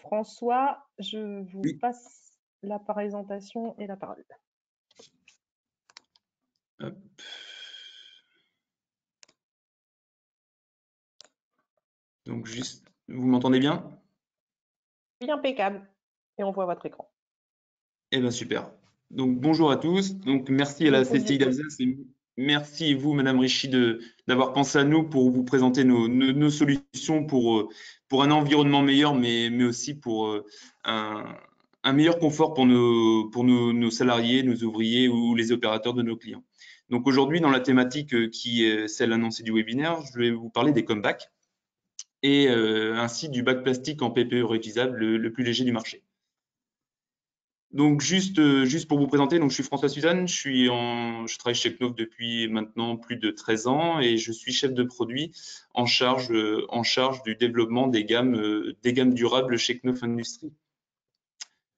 François, je vous passe la présentation et la parole. Hop. Donc juste, vous m'entendez bien? Oui, impeccable. Et on voit votre écran. Eh bien super. Donc bonjour à tous. Donc merci à la CCI d'Alsace Merci vous, Madame Richy, d'avoir pensé à nous pour vous présenter nos solutions pour un environnement meilleur, mais aussi pour un meilleur confort pour nos salariés, nos ouvriers ou les opérateurs de nos clients. Donc aujourd'hui, dans la thématique qui est celle annoncée du webinaire, je vais vous parler des comebacks et ainsi du bac plastique en PPE réutilisable le plus léger du marché. Donc juste pour vous présenter, donc je suis François Suzanne, je travaille chez Knauf depuis maintenant plus de 13 ans et je suis chef de produit en charge du développement des gammes durables chez Knauf Industries.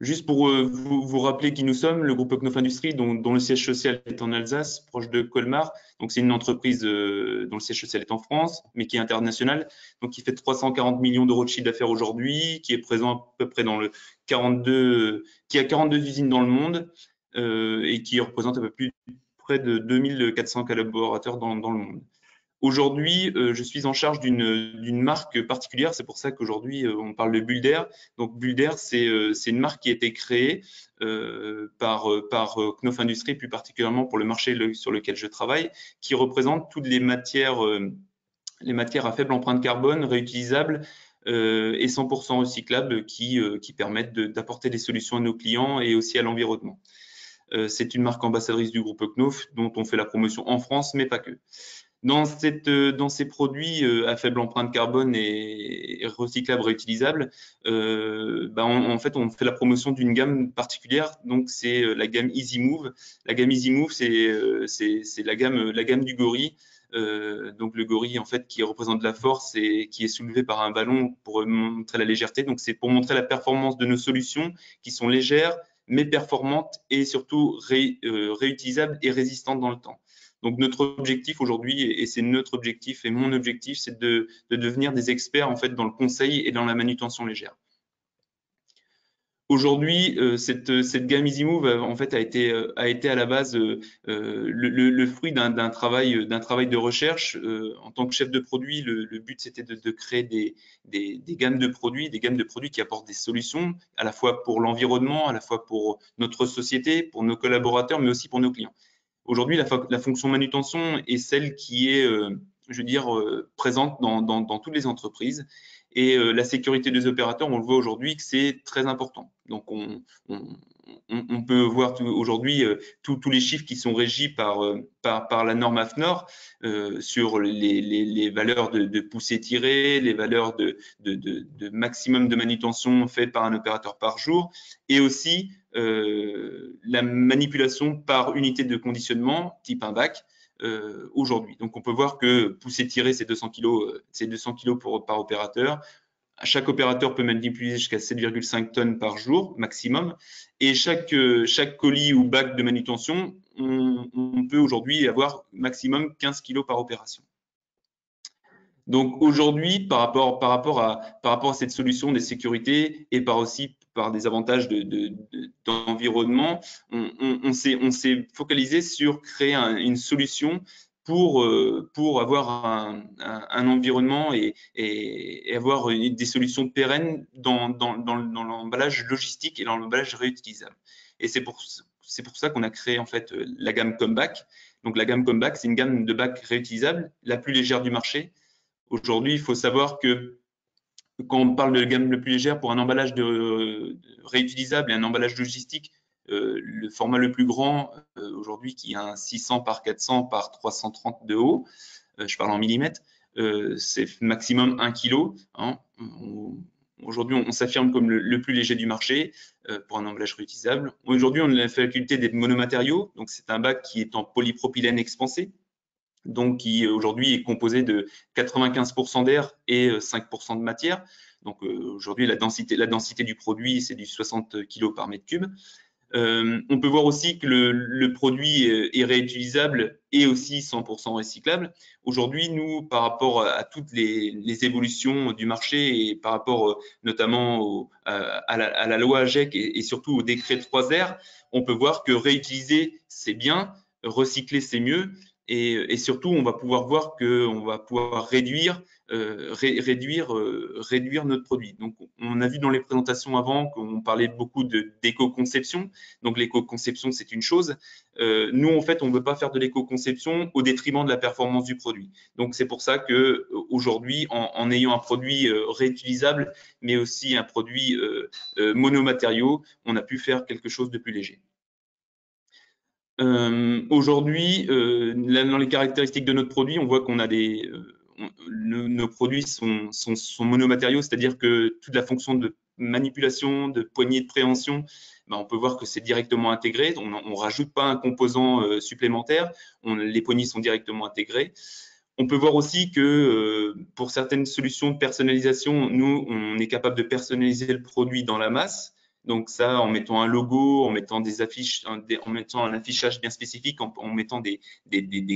Juste pour vous rappeler qui nous sommes, le groupe Knauf Industries, dont le siège social est en Alsace, proche de Colmar. Donc c'est une entreprise dont le siège social est en France, mais qui est internationale. Donc qui fait 340 millions d'euros de chiffre d'affaires aujourd'hui, qui est présent à peu près qui a 42 usines dans le monde et qui représente à peu près de 2400 collaborateurs dans le monde. Aujourd'hui, je suis en charge d'une marque particulière. C'est pour ça qu'aujourd'hui, on parle de Bulder. Donc, Bulder, c'est une marque qui a été créée par Knauf Industries, plus particulièrement pour le marché sur lequel je travaille, qui représente toutes les matières à faible empreinte carbone, réutilisables et 100% recyclables qui permettent d'apporter des solutions à nos clients et aussi à l'environnement. C'est une marque ambassadrice du groupe Knauf dont on fait la promotion en France, mais pas que. Dans ces produits à faible empreinte carbone et recyclables, réutilisables, en fait, on fait la promotion d'une gamme particulière. Donc, c'est la gamme Easy Move. La gamme Easy Move, c'est la gamme du gorille. Donc, le gorille, en fait, qui représente la force et qui est soulevé par un ballon pour montrer la légèreté. Donc, c'est pour montrer la performance de nos solutions qui sont légères, mais performantes et surtout réutilisables et résistantes dans le temps. Donc, notre objectif aujourd'hui, et c'est notre objectif et mon objectif, c'est de devenir des experts en fait dans le conseil et dans la manutention légère. Aujourd'hui, cette gamme Easy Move en fait a été à la base le fruit d'un travail de recherche. En tant que chef de produit, le but c'était de créer des gammes de produits, qui apportent des solutions à la fois pour l'environnement, à la fois pour notre société, pour nos collaborateurs, mais aussi pour nos clients. Aujourd'hui, la fonction manutention est celle qui est, je veux dire, présente dans toutes les entreprises. Et la sécurité des opérateurs, on le voit aujourd'hui que c'est très important. Donc, on peut voir aujourd'hui tous les chiffres qui sont régis par la norme AFNOR sur les valeurs de poussée tirée, les valeurs de maximum de manutention faite par un opérateur par jour, et aussi la manipulation par unité de conditionnement type un bac aujourd'hui. Donc, on peut voir que poussée tirée, c'est 200 kg par opérateur. Chaque opérateur peut manipuler jusqu'à 7,5 tonnes par jour maximum. Et chaque colis ou bac de manutention, on peut aujourd'hui avoir maximum 15 kg par opération. Donc aujourd'hui, par rapport à cette solution des sécurités et par des avantages d'environnement, on s'est focalisé sur créer une solution pour avoir un environnement et avoir des solutions pérennes dans l'emballage logistique et dans l'emballage réutilisable. Et c'est pour ça qu'on a créé en fait la gamme Comeback. Donc la gamme Comeback, c'est une gamme de bacs réutilisables, la plus légère du marché. Aujourd'hui, il faut savoir que quand on parle de gamme la plus légère pour un emballage réutilisable et un emballage logistique, le format le plus grand aujourd'hui qui est un 600 par 400 par 330 de haut, je parle en millimètres, c'est maximum 1 kg. Hein. Aujourd'hui, on s'affirme comme le plus léger du marché pour un emballage réutilisable. Aujourd'hui, on a la faculté des monomatériaux, donc c'est un bac qui est en polypropylène expansé, donc qui aujourd'hui est composé de 95% d'air et 5% de matière. Donc aujourd'hui, la densité du produit, c'est du 60 kg par mètre cube. On peut voir aussi que le produit est réutilisable et aussi 100% recyclable. Aujourd'hui, nous, par rapport à toutes les évolutions du marché et par rapport notamment à la loi AGEC et surtout au décret 3R, on peut voir que réutiliser, c'est bien, recycler, c'est mieux. Et surtout, on va pouvoir voir qu'on va pouvoir réduire notre produit. Donc, on a vu dans les présentations avant qu'on parlait beaucoup d'éco-conception. Donc, l'éco-conception, c'est une chose. Nous, en fait, on ne veut pas faire de l'éco-conception au détriment de la performance du produit. Donc, c'est pour ça qu'aujourd'hui, en ayant un produit réutilisable, mais aussi un produit monomatériaux, on a pu faire quelque chose de plus léger. Aujourd'hui, dans les caractéristiques de notre produit, on voit qu'on a nos produits sont monomatériaux, c'est-à-dire que toute la fonction de manipulation, de poignée de préhension, on peut voir que c'est directement intégré. On ne rajoute pas un composant supplémentaire. Les poignées sont directement intégrées. On peut voir aussi que pour certaines solutions de personnalisation, nous, on est capable de personnaliser le produit dans la masse. Donc ça, en mettant un logo, en mettant des affiches, en mettant un affichage bien spécifique, en mettant des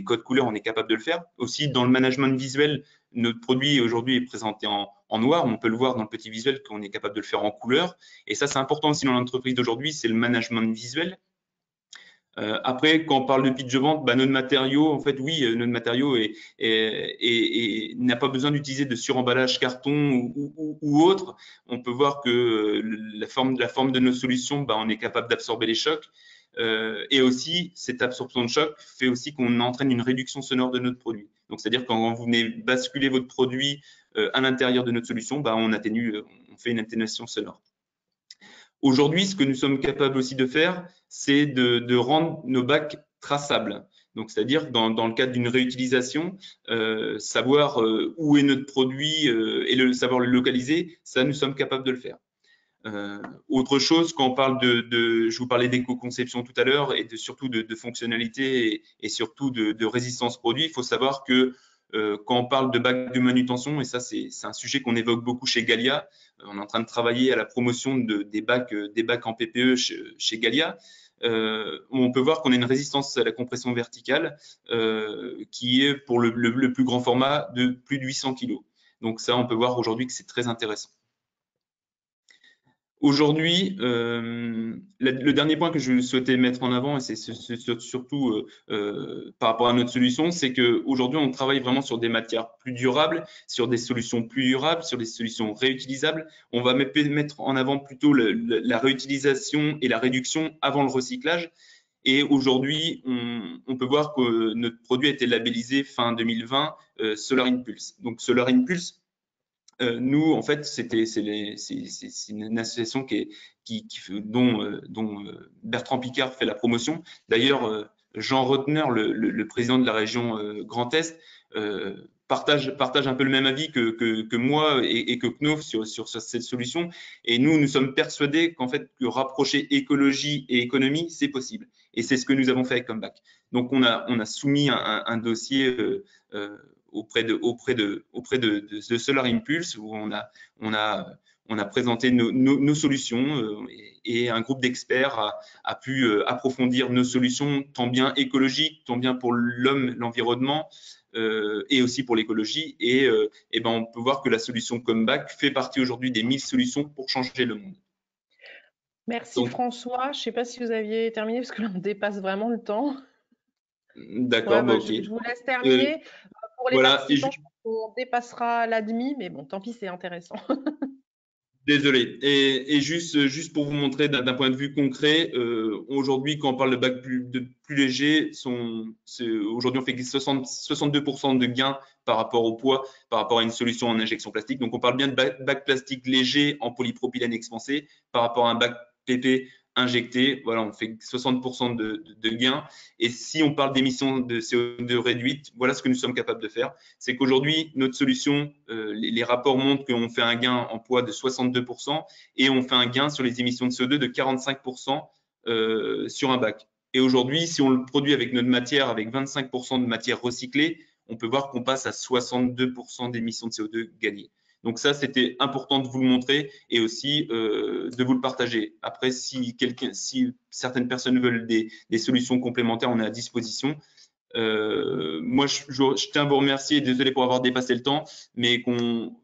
codes couleurs, on est capable de le faire. Aussi, dans le management visuel, notre produit aujourd'hui est présenté en noir. On peut le voir dans le petit visuel qu'on est capable de le faire en couleur. Et ça, c'est important aussi dans l'entreprise d'aujourd'hui, c'est le management visuel. Après, quand on parle de pitch de vente, notre matériau, en fait, oui, notre matériau n'a pas besoin d'utiliser de suremballage carton ou autre. On peut voir que la forme de nos solutions, on est capable d'absorber les chocs. Et aussi, cette absorption de choc fait aussi qu'on entraîne une réduction sonore de notre produit. Donc, c'est-à-dire quand vous venez basculer votre produit à l'intérieur de notre solution, on fait une atténuation sonore. Aujourd'hui, ce que nous sommes capables aussi de faire, c'est de rendre nos bacs traçables. Donc, c'est-à-dire dans le cadre d'une réutilisation, savoir où est notre produit et savoir le localiser, ça, nous sommes capables de le faire. Autre chose, quand on parle je vous parlais d'éco-conception tout à l'heure et surtout de fonctionnalité et surtout de résistance produit, il faut savoir que quand on parle de bacs de manutention, et ça c'est un sujet qu'on évoque beaucoup chez Gallia, on est en train de travailler à la promotion des bacs en PPE chez Gallia. On peut voir qu'on a une résistance à la compression verticale qui est pour le plus grand format de plus de 800 kg. Donc ça, on peut voir aujourd'hui que c'est très intéressant. Aujourd'hui, le dernier point que je souhaitais mettre en avant, et c'est surtout par rapport à notre solution, c'est qu'aujourd'hui, on travaille vraiment sur des matières plus durables, sur des solutions plus durables, sur des solutions réutilisables. On va mettre en avant plutôt la réutilisation et la réduction avant le recyclage. Et aujourd'hui, on peut voir que notre produit a été labellisé fin 2020 Solar Impulse. Donc, Solar Impulse, nous, en fait, c'est une association dont Bertrand Picard fait la promotion. D'ailleurs, Jean Rotner, le président de la région Grand Est, partage un peu le même avis que moi et que Knauf sur cette solution. Et nous sommes persuadés qu'en fait, que rapprocher écologie et économie, c'est possible. Et c'est ce que nous avons fait avec Comeback. Donc, on a soumis un dossier auprès de Solar Impulse où on a présenté nos solutions et un groupe d'experts a pu approfondir nos solutions tant bien écologiques, tant bien pour l'homme, l'environnement et aussi pour l'écologie. Et on peut voir que la solution Comeback fait partie aujourd'hui des 1000 solutions pour changer le monde. Merci François. Je ne sais pas si vous aviez terminé parce que là on dépasse vraiment le temps. D'accord, ok. Je vous laisse terminer. Pour les participants, je pense qu'on dépassera la demi, mais bon, tant pis, c'est intéressant. Désolé. Et juste pour vous montrer d'un point de vue concret, aujourd'hui, quand on parle de bacs plus légers, aujourd'hui, on fait 62% de gains par rapport au poids, par rapport à une solution en injection plastique. Donc, on parle bien de bac plastique léger en polypropylène expansé par rapport à un bac PP injecté. Voilà, on fait 60% de gains. Et si on parle d'émissions de CO2 réduites, voilà ce que nous sommes capables de faire. C'est qu'aujourd'hui, notre solution, les rapports montrent qu'on fait un gain en poids de 62% et on fait un gain sur les émissions de CO2 de 45% sur un bac. Et aujourd'hui, si on le produit avec notre matière, avec 25% de matière recyclée, on peut voir qu'on passe à 62% d'émissions de CO2 gagnées. Donc ça, c'était important de vous le montrer et aussi de vous le partager. Après, si certaines personnes veulent des solutions complémentaires, on est à disposition. Moi, je tiens à vous remercier et désolé pour avoir dépassé le temps, mais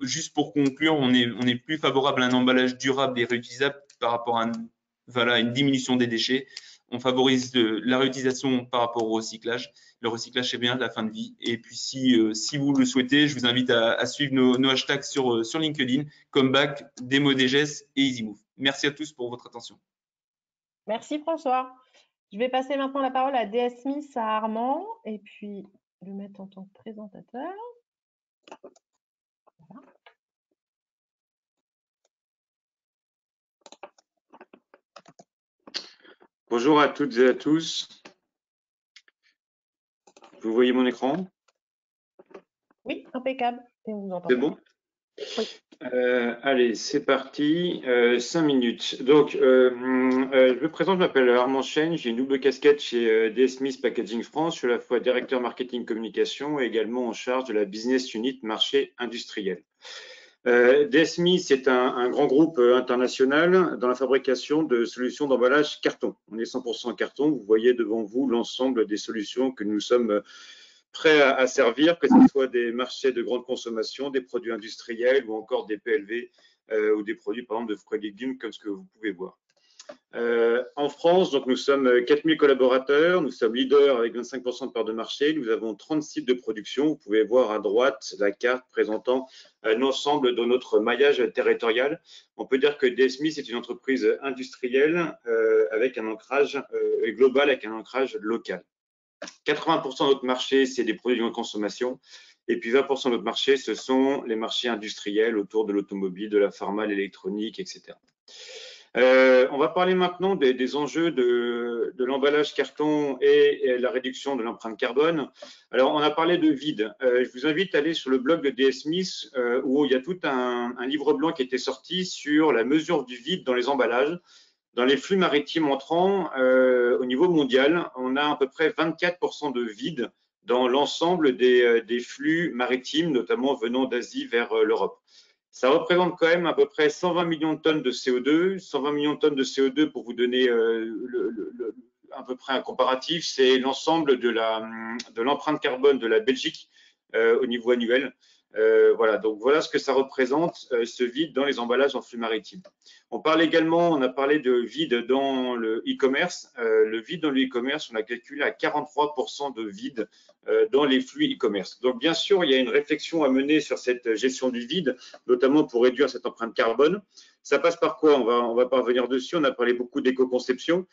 juste pour conclure, on est plus favorable à un emballage durable et réutilisable par rapport à une diminution des déchets. On favorise la réutilisation par rapport au recyclage, le recyclage c'est bien de la fin de vie. Et puis si vous le souhaitez, je vous invite à suivre nos hashtags sur LinkedIn, Comeback, DemoDGS et EasyMove. Merci à tous pour votre attention. Merci François. Je vais passer maintenant la parole à DS Smith, à Armand, et puis le mettre en tant que présentateur. Voilà. Bonjour à toutes et à tous. Vous voyez mon écran? Oui, impeccable. Et on vous entend. C'est bon? Oui. Allez, c'est parti. 5 minutes. Donc, je me présente, je m'appelle Armand Chêne, j'ai une double casquette chez DS Smith Packaging France. Je suis à la fois directeur marketing communication et également en charge de la business unit marché industriel. DS Smith, c'est un grand groupe international dans la fabrication de solutions d'emballage carton. On est 100% carton. Vous voyez devant vous l'ensemble des solutions que nous sommes prêts à servir, que ce soit des marchés de grande consommation, des produits industriels ou encore des PLV ou des produits, par exemple, de fruits et légumes, comme ce que vous pouvez voir. En France, donc, nous sommes 4000 collaborateurs, nous sommes leaders avec 25% de part de marché, nous avons 30 sites de production. Vous pouvez voir à droite la carte présentant l'ensemble de notre maillage territorial. On peut dire que DS Smith est une entreprise industrielle avec un ancrage global, avec un ancrage local. 80% de notre marché, c'est des produits de grande consommation. Et puis 20% de notre marché, ce sont les marchés industriels autour de l'automobile, de la pharma, l'électronique, etc. On va parler maintenant des enjeux de l'emballage carton et la réduction de l'empreinte carbone. Alors, on a parlé de vide. Je vous invite à aller sur le blog de DS Smith où il y a tout un livre blanc qui a été sorti sur la mesure du vide dans les emballages. Dans les flux maritimes entrants, au niveau mondial, on a à peu près 24% de vide dans l'ensemble des flux maritimes, notamment venant d'Asie vers l'Europe. Ça représente quand même à peu près 120 millions de tonnes de CO2. 120 millions de tonnes de CO2, pour vous donner à peu près un comparatif, c'est l'ensemble de l'empreinte carbone de la Belgique au niveau annuel. Voilà, donc voilà ce que ça représente, ce vide dans les emballages en flux maritime. On a parlé de vide dans le e-commerce. Le vide dans le e-commerce, on a calculé à 43% de vide dans les flux e-commerce. Donc, bien sûr, il y a une réflexion à mener sur cette gestion du vide, notamment pour réduire cette empreinte carbone. Ça passe par quoi? On va pas revenir dessus. On a parlé beaucoup d'éco-conception.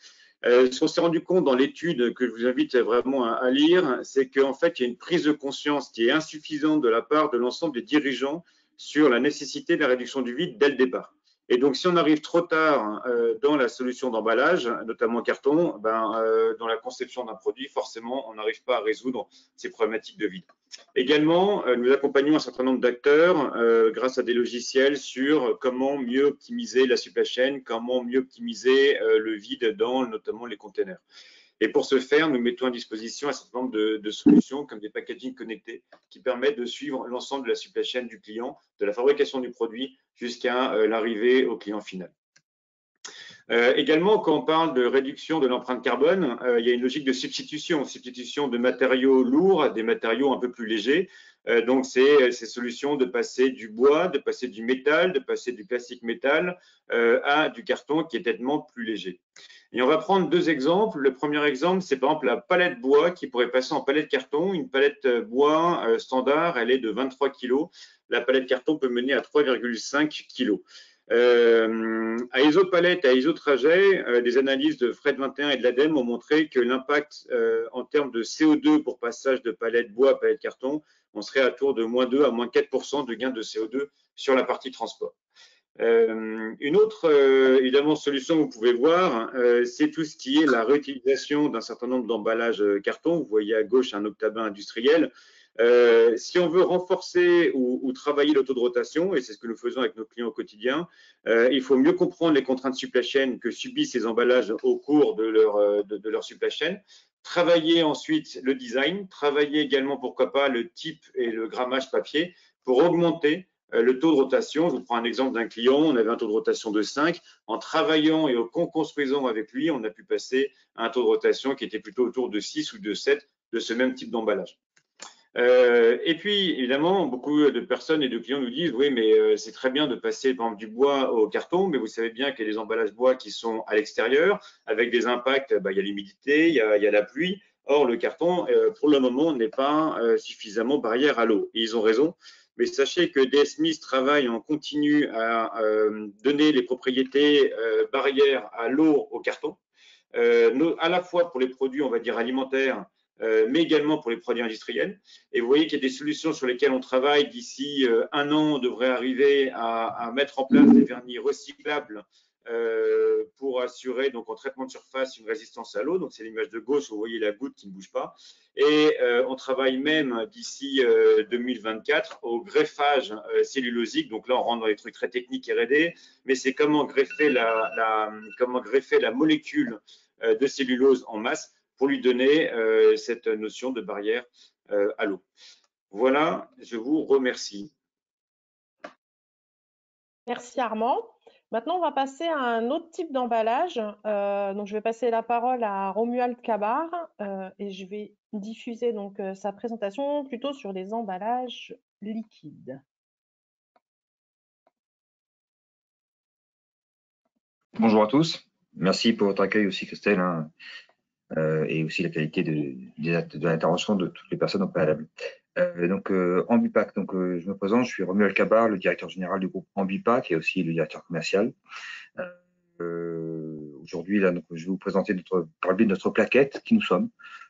Ce qu'on s'est rendu compte dans l'étude que je vous invite vraiment à lire, c'est qu'en fait, il y a une prise de conscience qui est insuffisante de la part de l'ensemble des dirigeants sur la nécessité de la réduction du vide dès le départ. Et donc, si on arrive trop tard dans la solution d'emballage, notamment carton, dans la conception d'un produit, forcément, on n'arrive pas à résoudre ces problématiques de vide. Également, nous accompagnons un certain nombre d'acteurs grâce à des logiciels sur comment mieux optimiser la supply chain, comment mieux optimiser le vide dans notamment les containers. Et pour ce faire, nous mettons à disposition un certain nombre de solutions comme des packaging connectés qui permettent de suivre l'ensemble de la supply chain du client, de la fabrication du produit jusqu'à l'arrivée au client final. Également, quand on parle de réduction de l'empreinte carbone, il y a une logique de substitution de matériaux lourds à des matériaux un peu plus légers. Donc, c'est ces solutions de passer du bois, de passer du métal, de passer du plastique métal à du carton qui est nettement plus léger. Et on va prendre deux exemples. Le premier exemple, c'est par exemple la palette bois qui pourrait passer en palette carton. Une palette bois standard, elle est de 23 kg. La palette carton peut mener à 3,5 kg. À Isopalette, à Isotrajet, des analyses de Fred 21 et de l'ADEME ont montré que l'impact en termes de CO2 pour passage de palette bois à palette carton, on serait à tour de -2 à -4% de gain de CO2 sur la partie transport. Une autre évidemment solution que vous pouvez voir, c'est tout ce qui est la réutilisation d'un certain nombre d'emballages carton. Vous voyez à gauche un octabin industriel. Si on veut renforcer ou travailler le taux de rotation, et c'est ce que nous faisons avec nos clients au quotidien, il faut mieux comprendre les contraintes supply chain que subissent ces emballages au cours de leur supply chain. Travailler ensuite le design, travailler également, pourquoi pas, le type et le grammage papier pour augmenter le taux de rotation. Je vous prends un exemple d'un client, on avait un taux de rotation de 5. En travaillant et en construisant avec lui, on a pu passer à un taux de rotation qui était plutôt autour de 6 ou de 7 de ce même type d'emballage. Et puis, évidemment, beaucoup de personnes et de clients nous disent « Oui, mais c'est très bien de passer, par exemple, du bois au carton, mais vous savez bien qu'il y a des emballages bois qui sont à l'extérieur, avec des impacts, il y a l'humidité, il y a la pluie. Or, le carton, pour le moment, n'est pas suffisamment barrière à l'eau. Et ils ont raison. Mais sachez que DS Smith travaille en continu à donner les propriétés barrières à l'eau au carton, à la fois pour les produits, on va dire, alimentaires, mais également pour les produits industriels. Et vous voyez qu'il y a des solutions sur lesquelles on travaille. D'ici 1 an, on devrait arriver à mettre en place des vernis recyclables pour assurer, donc en traitement de surface, une résistance à l'eau. Donc c'est l'image de gauche, vous voyez la goutte qui ne bouge pas. Et on travaille même d'ici 2024 au greffage cellulosique. Donc là, on rentre dans des trucs très techniques R&D, mais c'est comment greffer la molécule de cellulose en masse pour lui donner cette notion de barrière à l'eau. Voilà, je vous remercie. Merci Armand. Maintenant, on va passer à un autre type d'emballage. Donc, je vais passer la parole à Romuald Cabar et je vais diffuser donc sa présentation plutôt sur les emballages liquides. Bonjour à tous. Merci pour votre accueil aussi, Christelle, hein, et aussi la qualité de l'intervention de toutes les personnes au préalable. Ambipac, je me présente, je suis Romuald Cabar, le directeur général du groupe Ambipac et aussi le directeur commercial. Aujourd'hui, là, je vais vous présenter parler de notre plaquette, qui nous sommes.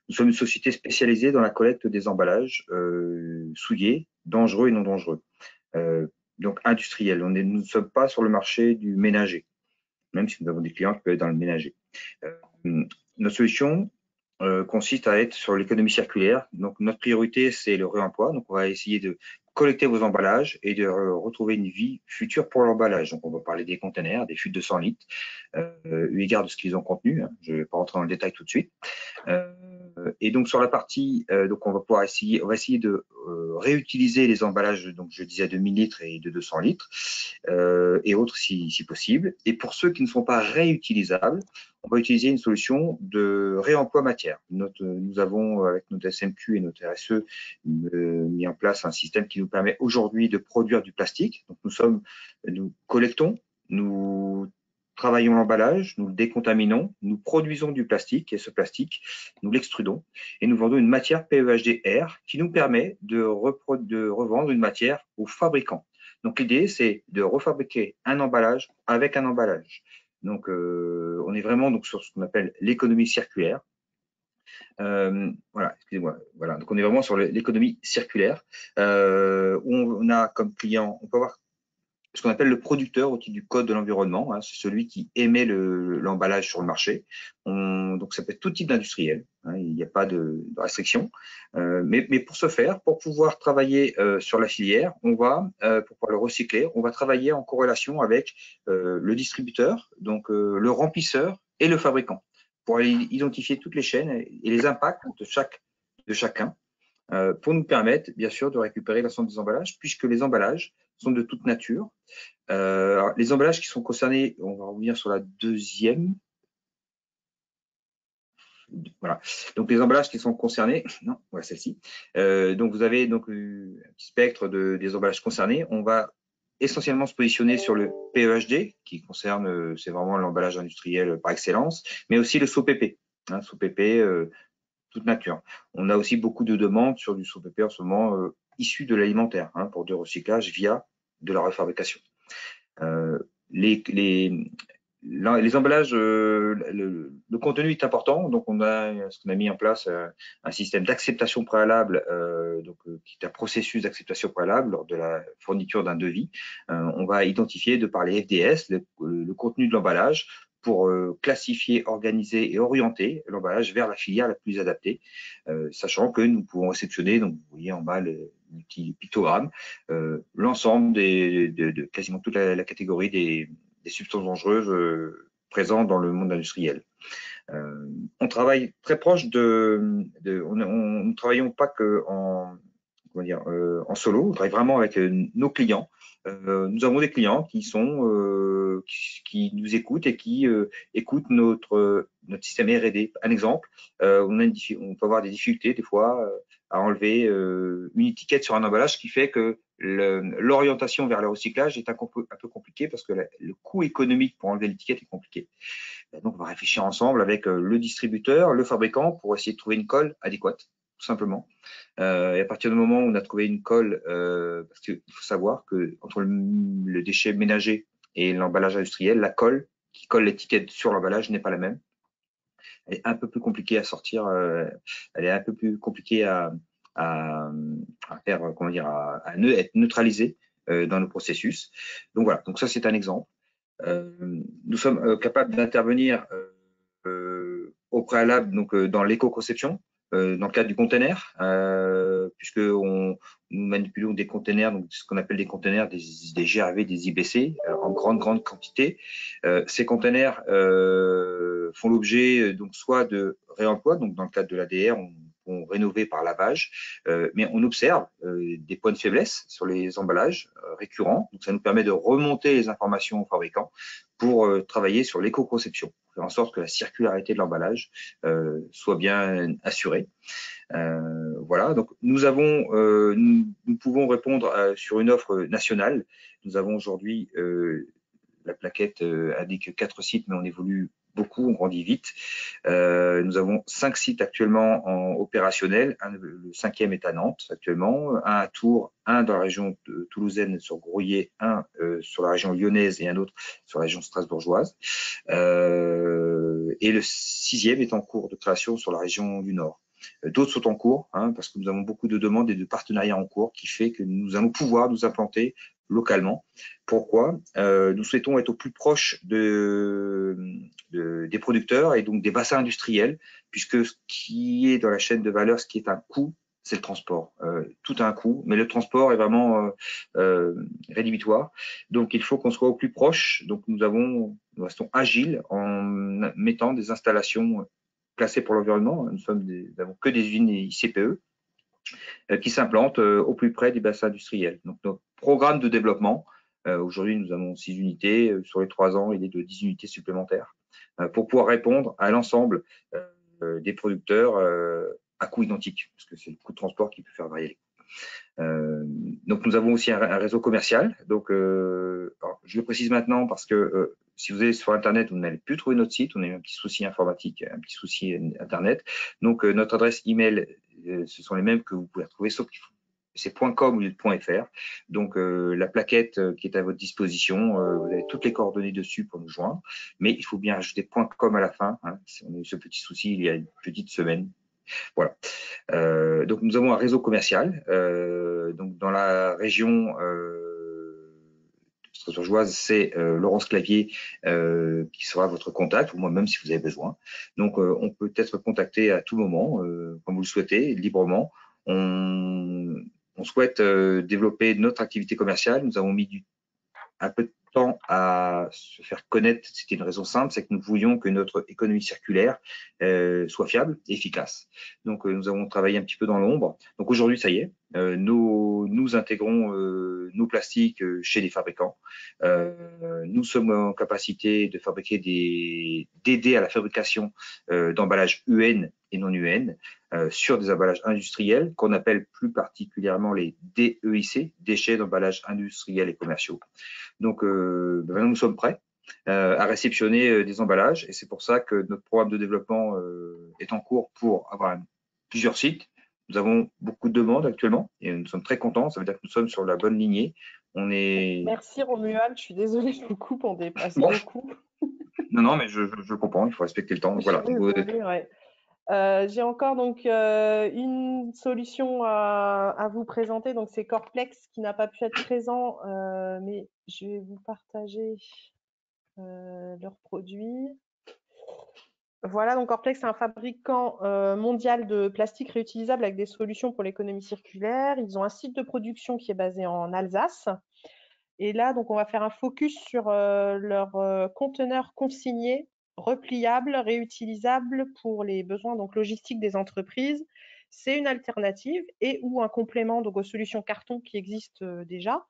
Nous sommes une société spécialisée dans la collecte des emballages souillés, dangereux et non dangereux. Donc industriels. Nous ne sommes pas sur le marché du ménager, même si nous avons des clients qui peuvent être dans le ménager. Notre solution consiste à être sur l'économie circulaire. Donc, notre priorité, c'est le réemploi. Donc, on va essayer de collecter vos emballages et de retrouver une vie future pour l'emballage. Donc, on va parler des containers, des fûts de 200 litres, eu égard de ce qu'ils ont contenu. Je ne vais pas rentrer dans le détail tout de suite. Et donc, sur la partie, donc on va essayer de réutiliser les emballages, donc je disais de 1000 litres et de 200 litres, et autres si possible. Et pour ceux qui ne sont pas réutilisables, on va utiliser une solution de réemploi matière. Nous avons, avec notre SMQ et notre RSE, mis en place un système qui nous permet aujourd'hui de produire du plastique. Donc, nous collectons, nous travaillons l'emballage, nous le décontaminons, nous produisons du plastique et ce plastique, nous l'extrudons et nous vendons une matière PEHD-R qui nous permet de revendre une matière aux fabricants. Donc, l'idée, c'est de refabriquer un emballage avec un emballage. Donc, on est vraiment donc, sur ce qu'on appelle l'économie circulaire. Voilà, excusez-moi. Voilà, donc on est vraiment sur l'économie circulaire où on a comme client, on peut avoir ce qu'on appelle le producteur au titre du code de l'environnement, hein, c'est celui qui émet l'emballage sur le marché. Donc ça peut être tout type d'industriel, hein, il n'y a pas de restriction. Mais pour ce faire, pour pouvoir travailler sur la filière, pour pouvoir le recycler, on va travailler en corrélation avec le distributeur, donc le remplisseur et le fabricant, pour aller identifier toutes les chaînes et les impacts de chacun, pour nous permettre, bien sûr, de récupérer l'ensemble des emballages, puisque les emballages sont de toute nature. Les emballages qui sont concernés, on va revenir sur la deuxième. Voilà. Donc, les emballages qui sont concernés, non, voilà celle-ci. Donc, vous avez donc un petit spectre des emballages concernés. On va essentiellement se positionner sur le PEHD, qui concerne, c'est vraiment l'emballage industriel par excellence, mais aussi le SOPP. Hein, SOPP, toute nature. On a aussi beaucoup de demandes sur du SOPP en ce moment issu de l'alimentaire, hein, pour du recyclage via de la refabrication. Les emballages, le contenu est important, donc on a mis en place un système d'acceptation préalable, qui est un processus d'acceptation préalable lors de la fourniture d'un devis. On va identifier de par les FDS le contenu de l'emballage pour classifier, organiser et orienter l'emballage vers la filière la plus adaptée, sachant que nous pouvons réceptionner, donc vous voyez en bas le petit pictogramme, l'ensemble de quasiment toute la catégorie des substances dangereuses présentes dans le monde industriel. On travaille très proche nous ne travaillons pas que en solo, on travaille vraiment avec nos clients. Nous avons des clients qui nous écoutent et qui écoutent notre système R&D. Un exemple, on peut avoir des difficultés des fois enlever une étiquette sur un emballage, ce qui fait que l'orientation vers le recyclage est un peu compliquée parce que le coût économique pour enlever l'étiquette est compliqué. Donc, on va réfléchir ensemble avec le distributeur, le fabricant, pour essayer de trouver une colle adéquate, tout simplement. Et à partir du moment où on a trouvé une colle, parce qu'il faut savoir que entre le déchet ménager et l'emballage industriel, la colle qui colle l'étiquette sur l'emballage n'est pas la même. Elle est un peu plus compliquée à sortir, elle est un peu plus compliquée à faire, comment dire, à être neutralisée dans le processus. Donc voilà, donc ça c'est un exemple. Nous sommes capables d'intervenir au préalable donc dans l'éco-conception, dans le cadre du container, puisque nous manipulons des containers, donc ce qu'on appelle des containers, des GRV, des IBC, en grande quantité. Ces containers font l'objet donc soit de réemploi, donc dans le cadre de l'ADR, on rénové par lavage, mais on observe des points de faiblesse sur les emballages récurrents. Donc ça nous permet de remonter les informations aux fabricants pour travailler sur l'éco-conception, faire en sorte que la circularité de l'emballage soit bien assurée. Voilà, donc nous pouvons répondre sur une offre nationale. Nous avons aujourd'hui, la plaquette indique 4 sites, mais on évolue beaucoup, on grandit vite. Nous avons 5 sites actuellement en opérationnel. Le 5e est à Nantes actuellement, un à Tours, un dans la région toulousaine sur Grouillé, un sur la région lyonnaise et un autre sur la région strasbourgeoise. Et le 6e est en cours de création sur la région du Nord. D'autres sont en cours, parce que nous avons beaucoup de demandes et de partenariats en cours qui fait que nous allons pouvoir nous implanter localement. Pourquoi? Nous souhaitons être au plus proche des producteurs et donc des bassins industriels, puisque ce qui est dans la chaîne de valeur, ce qui est un coût, c'est le transport. Tout a un coût, mais le transport est vraiment rédhibitoire. Donc, il faut qu'on soit au plus proche. Donc, nous restons agiles en mettant des installations classées pour l'environnement. Nous n'avons que des usines ICPE qui s'implantent au plus près des bassins industriels. Donc, notre programme de développement, aujourd'hui, nous avons 6 unités. Sur les 3 ans, il est de 10 unités supplémentaires pour pouvoir répondre à l'ensemble des producteurs à coût identique, parce que c'est le coût de transport qui peut faire varier. Donc, nous avons aussi un réseau commercial. Donc, alors, je le précise maintenant parce que si vous allez sur Internet, vous n'allez plus trouver notre site. On a eu un petit souci informatique, un petit souci Internet. Donc, notre adresse email, ce sont les mêmes que vous pouvez retrouver, sauf qu'il faut c'est .com au lieu de .fr. Donc, la plaquette qui est à votre disposition, vous avez toutes les coordonnées dessus pour nous joindre. Mais il faut bien ajouter .com à la fin. On a eu ce petit souci il y a une petite semaine. Voilà. Donc, nous avons un réseau commercial. Donc, dans la région strasbourgeoise, c'est Laurence Clavier qui sera votre contact, ou moi-même si vous avez besoin. Donc, on peut être contacté à tout moment, comme vous le souhaitez, librement. On souhaite développer notre activité commerciale. Nous avons mis un peu de temps à se faire connaître. C'était une raison simple, c'est que nous voulions que notre économie circulaire soit fiable et efficace. Donc, nous avons travaillé un petit peu dans l'ombre. Donc, aujourd'hui, ça y est, nous intégrons nos plastiques chez les fabricants. Nous sommes en capacité de fabriquer d'aider à la fabrication d'emballages UN et non UN sur des emballages industriels qu'on appelle plus particulièrement les DEIC, déchets d'emballages industriels et commerciaux. Donc, maintenant, nous sommes prêts à réceptionner des emballages et c'est pour ça que notre programme de développement est en cours pour avoir plusieurs sites. Nous avons beaucoup de demandes actuellement et nous sommes très contents. Ça veut dire que nous sommes sur la bonne lignée. Merci Romuald, je suis désolée, je vous coupe, on dépasse beaucoup. Non, mais je comprends, il faut respecter le temps. Donc, voilà. Désolée, ouais. J'ai encore donc une solution à vous présenter. Donc c'est Corplex qui n'a pas pu être présent, mais je vais vous partager leurs produits. Voilà, donc Corplex, c'est un fabricant mondial de plastique réutilisable avec des solutions pour l'économie circulaire. Ils ont un site de production qui est basé en Alsace. Et là, donc, on va faire un focus sur leurs conteneurs consignés, repliables, réutilisables pour les besoins donc, logistiques des entreprises. C'est une alternative et ou un complément donc, aux solutions carton qui existent déjà.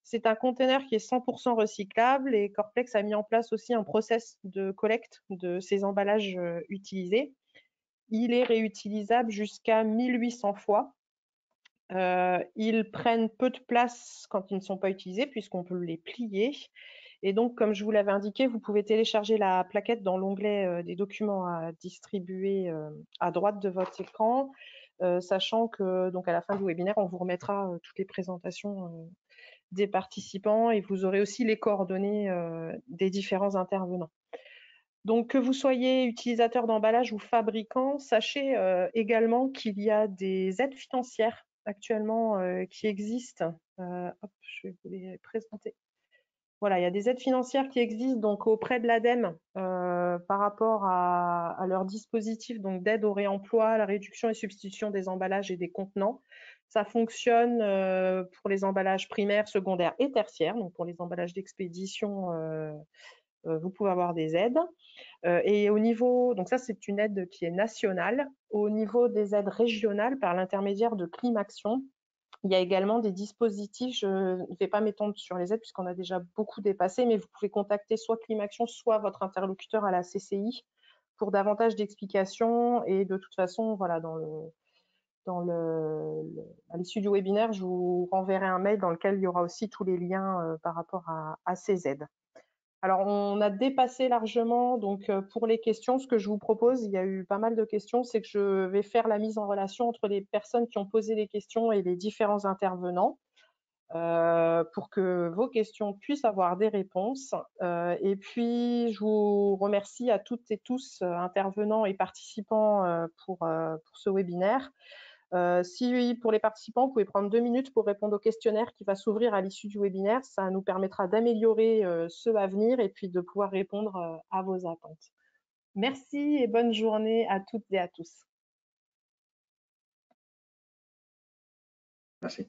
C'est un conteneur qui est 100% recyclable et Corplex a mis en place aussi un process de collecte de ces emballages utilisés. Il est réutilisable jusqu'à 1800 fois. Ils prennent peu de place quand ils ne sont pas utilisés puisqu'on peut les plier. Et donc, comme je vous l'avais indiqué, vous pouvez télécharger la plaquette dans l'onglet des documents à distribuer à droite de votre écran, sachant que donc à la fin du webinaire, on vous remettra toutes les présentations des participants et vous aurez aussi les coordonnées des différents intervenants. Donc, que vous soyez utilisateur d'emballage ou fabricant, sachez également qu'il y a des aides financières actuellement qui existent. Hop, je vais vous les présenter. Voilà, il y a des aides financières qui existent donc auprès de l'ADEME par rapport à leur dispositif d'aide au réemploi, à la réduction et substitution des emballages et des contenants. Ça fonctionne pour les emballages primaires, secondaires et tertiaires. Donc pour les emballages d'expédition, vous pouvez avoir des aides. Et au niveau, donc ça c'est une aide qui est nationale. Au niveau des aides régionales, par l'intermédiaire de Climaction, il y a également des dispositifs, je ne vais pas m'étendre sur les aides puisqu'on a déjà beaucoup dépassé, mais vous pouvez contacter soit Climaction, soit votre interlocuteur à la CCI pour davantage d'explications. Et de toute façon, voilà, à l'issue du webinaire, je vous renverrai un mail dans lequel il y aura aussi tous les liens par rapport à ces aides. Alors, on a dépassé largement, donc pour les questions, ce que je vous propose, il y a eu pas mal de questions, c'est que je vais faire la mise en relation entre les personnes qui ont posé les questions et les différents intervenants pour que vos questions puissent avoir des réponses. Et puis, je vous remercie à toutes et tous, intervenants et participants pour ce webinaire. Si pour les participants, vous pouvez prendre 2 minutes pour répondre au questionnaire qui va s'ouvrir à l'issue du webinaire, ça nous permettra d'améliorer ceux à venir et puis de pouvoir répondre à vos attentes. Merci et bonne journée à toutes et à tous. Merci.